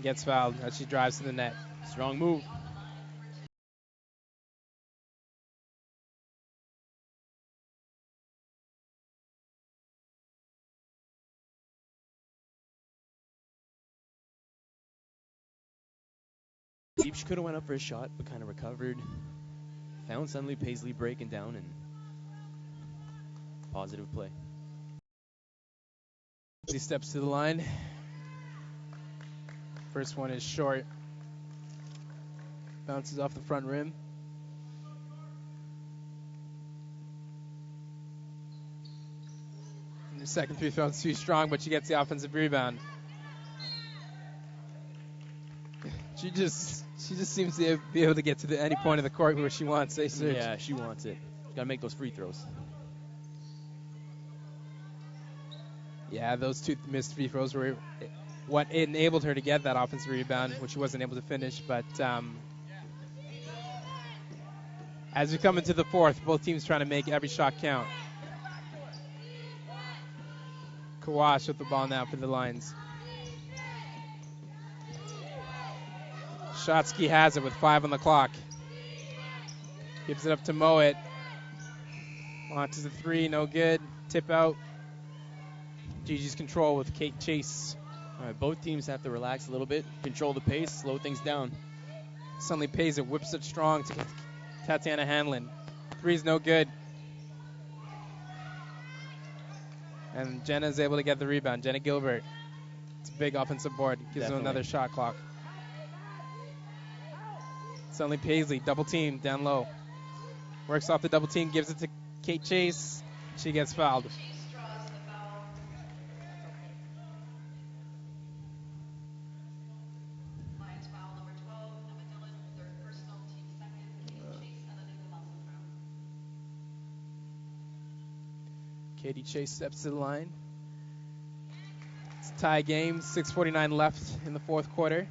S1: Gets fouled as she drives to the net.
S2: Strong move. She could have went up for a shot, but kind of recovered. Found Sunley-Paisley breaking down, and positive play.
S1: He steps to the line. First one is short. Bounces off the front rim. And the second free throw is too strong, but she gets the offensive rebound. She just seems to be able to get to any point of the court where she wants.
S2: Yeah, she wants it. Got to make those free throws.
S1: Yeah, those two missed free throws were what enabled her to get that offensive rebound, which she wasn't able to finish. But as we come into the fourth, both teams trying to make every shot count. Kawash with the ball now for the Lions. Shotsky has it with 5 on the clock. Gives it up to Moet. Launches the 3, no good. Tip out. geegees control with Kate Chase.
S2: All right, both teams have to relax a little bit, control the pace, slow things down.
S1: Suddenly pays it, whips it strong to Tatiana Hanlon. 3's no good. And Jenna's able to get the rebound. Jenna Gilbert. It's a big offensive board. Gives them another shot clock. Suddenly Paisley, double team, down low. Works off the double team, gives it to Kate Chase. She gets fouled. Katie Chase steps to the line. It's a tie game, 6:49 left in the fourth quarter.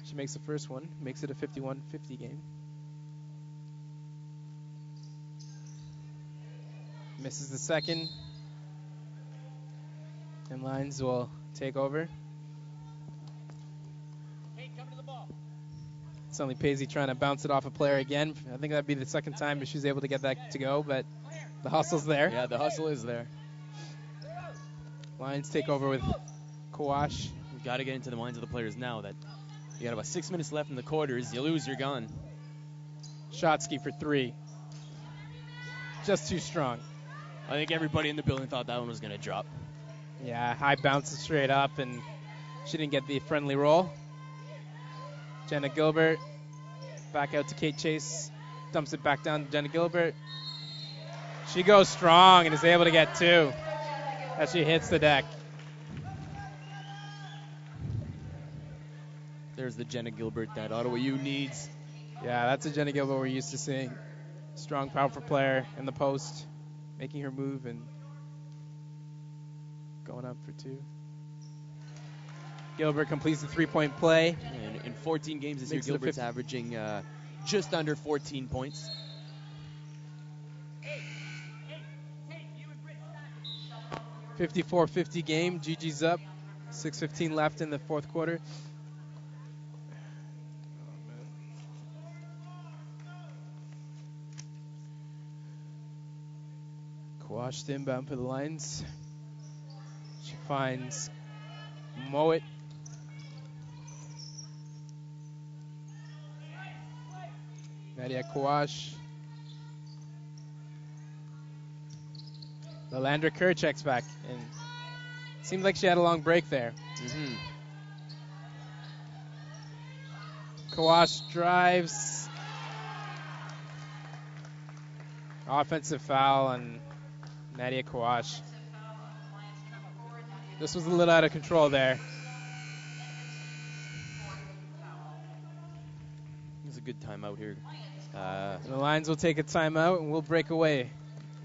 S1: She makes the first one, makes it a 51-50 game. Misses the second. And Lions will take over.
S3: Kate, come to the ball.
S1: Suddenly Paisley trying to bounce it off a player again. I think that'd be the second time if she's able to get that to go, but the hustle's there.
S2: Yeah, the hustle is there.
S1: Lions take over with Kawash.
S2: We've got to get into the minds of the players now that you got about 6 minutes left in the quarters. You lose, you're gone.
S1: Shotsky for 3. Just too strong.
S2: I think everybody in the building thought that one was going to drop.
S1: Yeah, high bounces straight up, and she didn't get the friendly roll. Jenna Gilbert back out to Kate Chase. Dumps it back down to Jenna Gilbert. She goes strong and is able to get 2 as she hits the deck.
S2: There's the Jenna Gilbert that Ottawa U needs.
S1: Yeah, that's a Jenna Gilbert we're used to seeing. Strong, powerful player in the post, making her move and going up for 2. Gilbert completes the 3-point play.
S2: And in 14 games this year,
S1: Makes it a
S2: Gilbert's averaging just under 14 points.
S1: 54-50 game. Geegees up. 6:15 left in the fourth quarter. Kawash inbound for the Lions. She finds Mowat. Nadia Kawash. Lalandra Kerr checks back, and seemed like she had a long break there.
S2: Mm-hmm.
S1: Kawash drives. Offensive foul on Nadia Kawash. This was a little out of control there.
S2: It's a good timeout here.
S1: And the Lions will take a timeout, and we'll break away.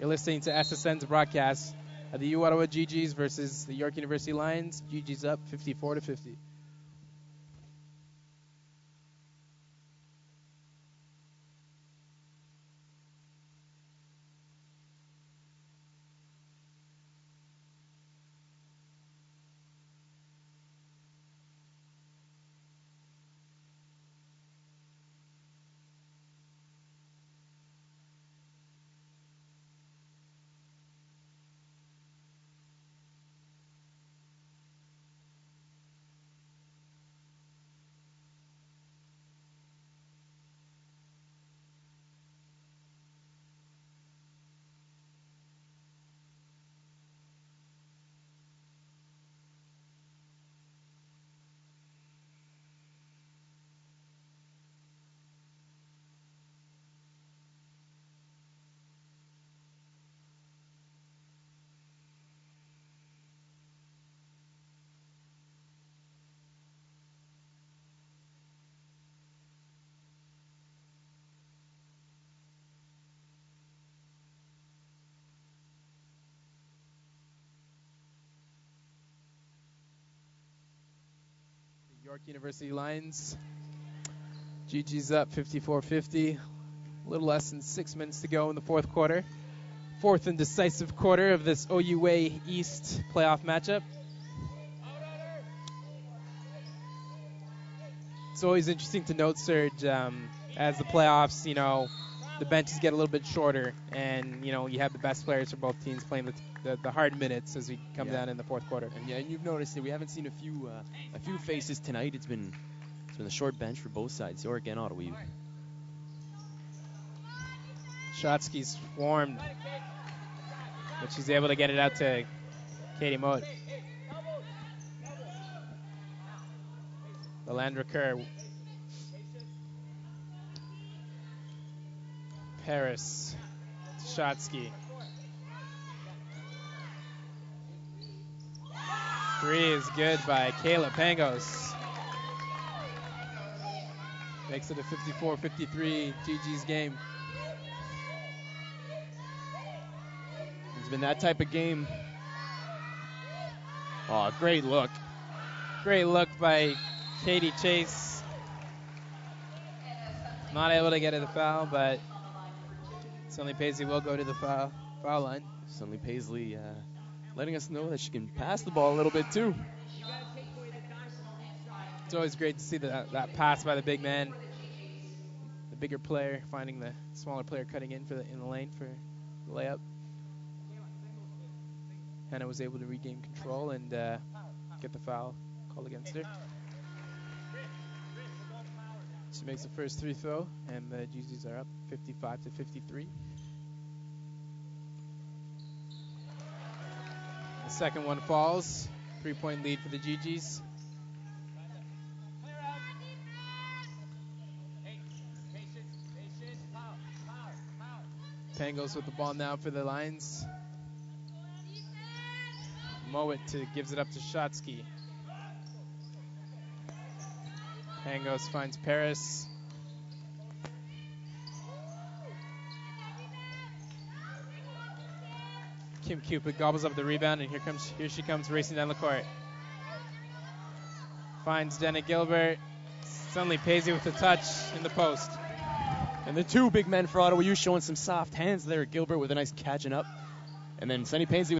S1: You're listening to SSN's broadcast of the U Ottawa geegees versus the York University Lions. geegees up 54-50. York University Lions. geegees up 54-50. A little less than 6 minutes to go in the fourth quarter. Fourth and decisive quarter of this OUA East playoff matchup. It's always interesting to note, Serge, as the playoffs, the benches get a little bit shorter, and, you have the best players for both teams playing the hard minutes as we come down in the fourth quarter.
S2: And you've noticed that we haven't seen a few faces tonight. It's been a short bench for both sides, York and Ottawa.
S1: Shotsky's swarmed, but she's able to get it out to Katie Mowat. Lalandra Kerr. Paris. Shotsky. 3 is good by Kayla Pangos. Makes it a 54-53 geegees game.
S2: It's been that type of game. Oh, great look.
S1: Great look by Katie Chase. Not able to get to the foul, but Sonny Paisley will go to the foul line.
S2: Sonny Paisley letting us know that she can pass the ball a little bit too.
S1: It's always great to see that pass by the big man, the bigger player finding the smaller player cutting in in the lane for the layup. Hannah was able to regain control and get the foul called against her. She makes the first free throw, and the geegees are up 55-53. The second one falls. 3-point lead for the geegees. Pangos with the ball now for the Lions. Mowat gives it up to Shotsky. Pangos finds Paris. Kim Cupid gobbles up the rebound, and here she comes racing down the court. Finds Denna Gilbert. Suddenly Paisley with the touch in the post.
S2: And the two big men for Ottawa U showing some soft hands there. Gilbert with a nice catching up. And then Sonny Paisley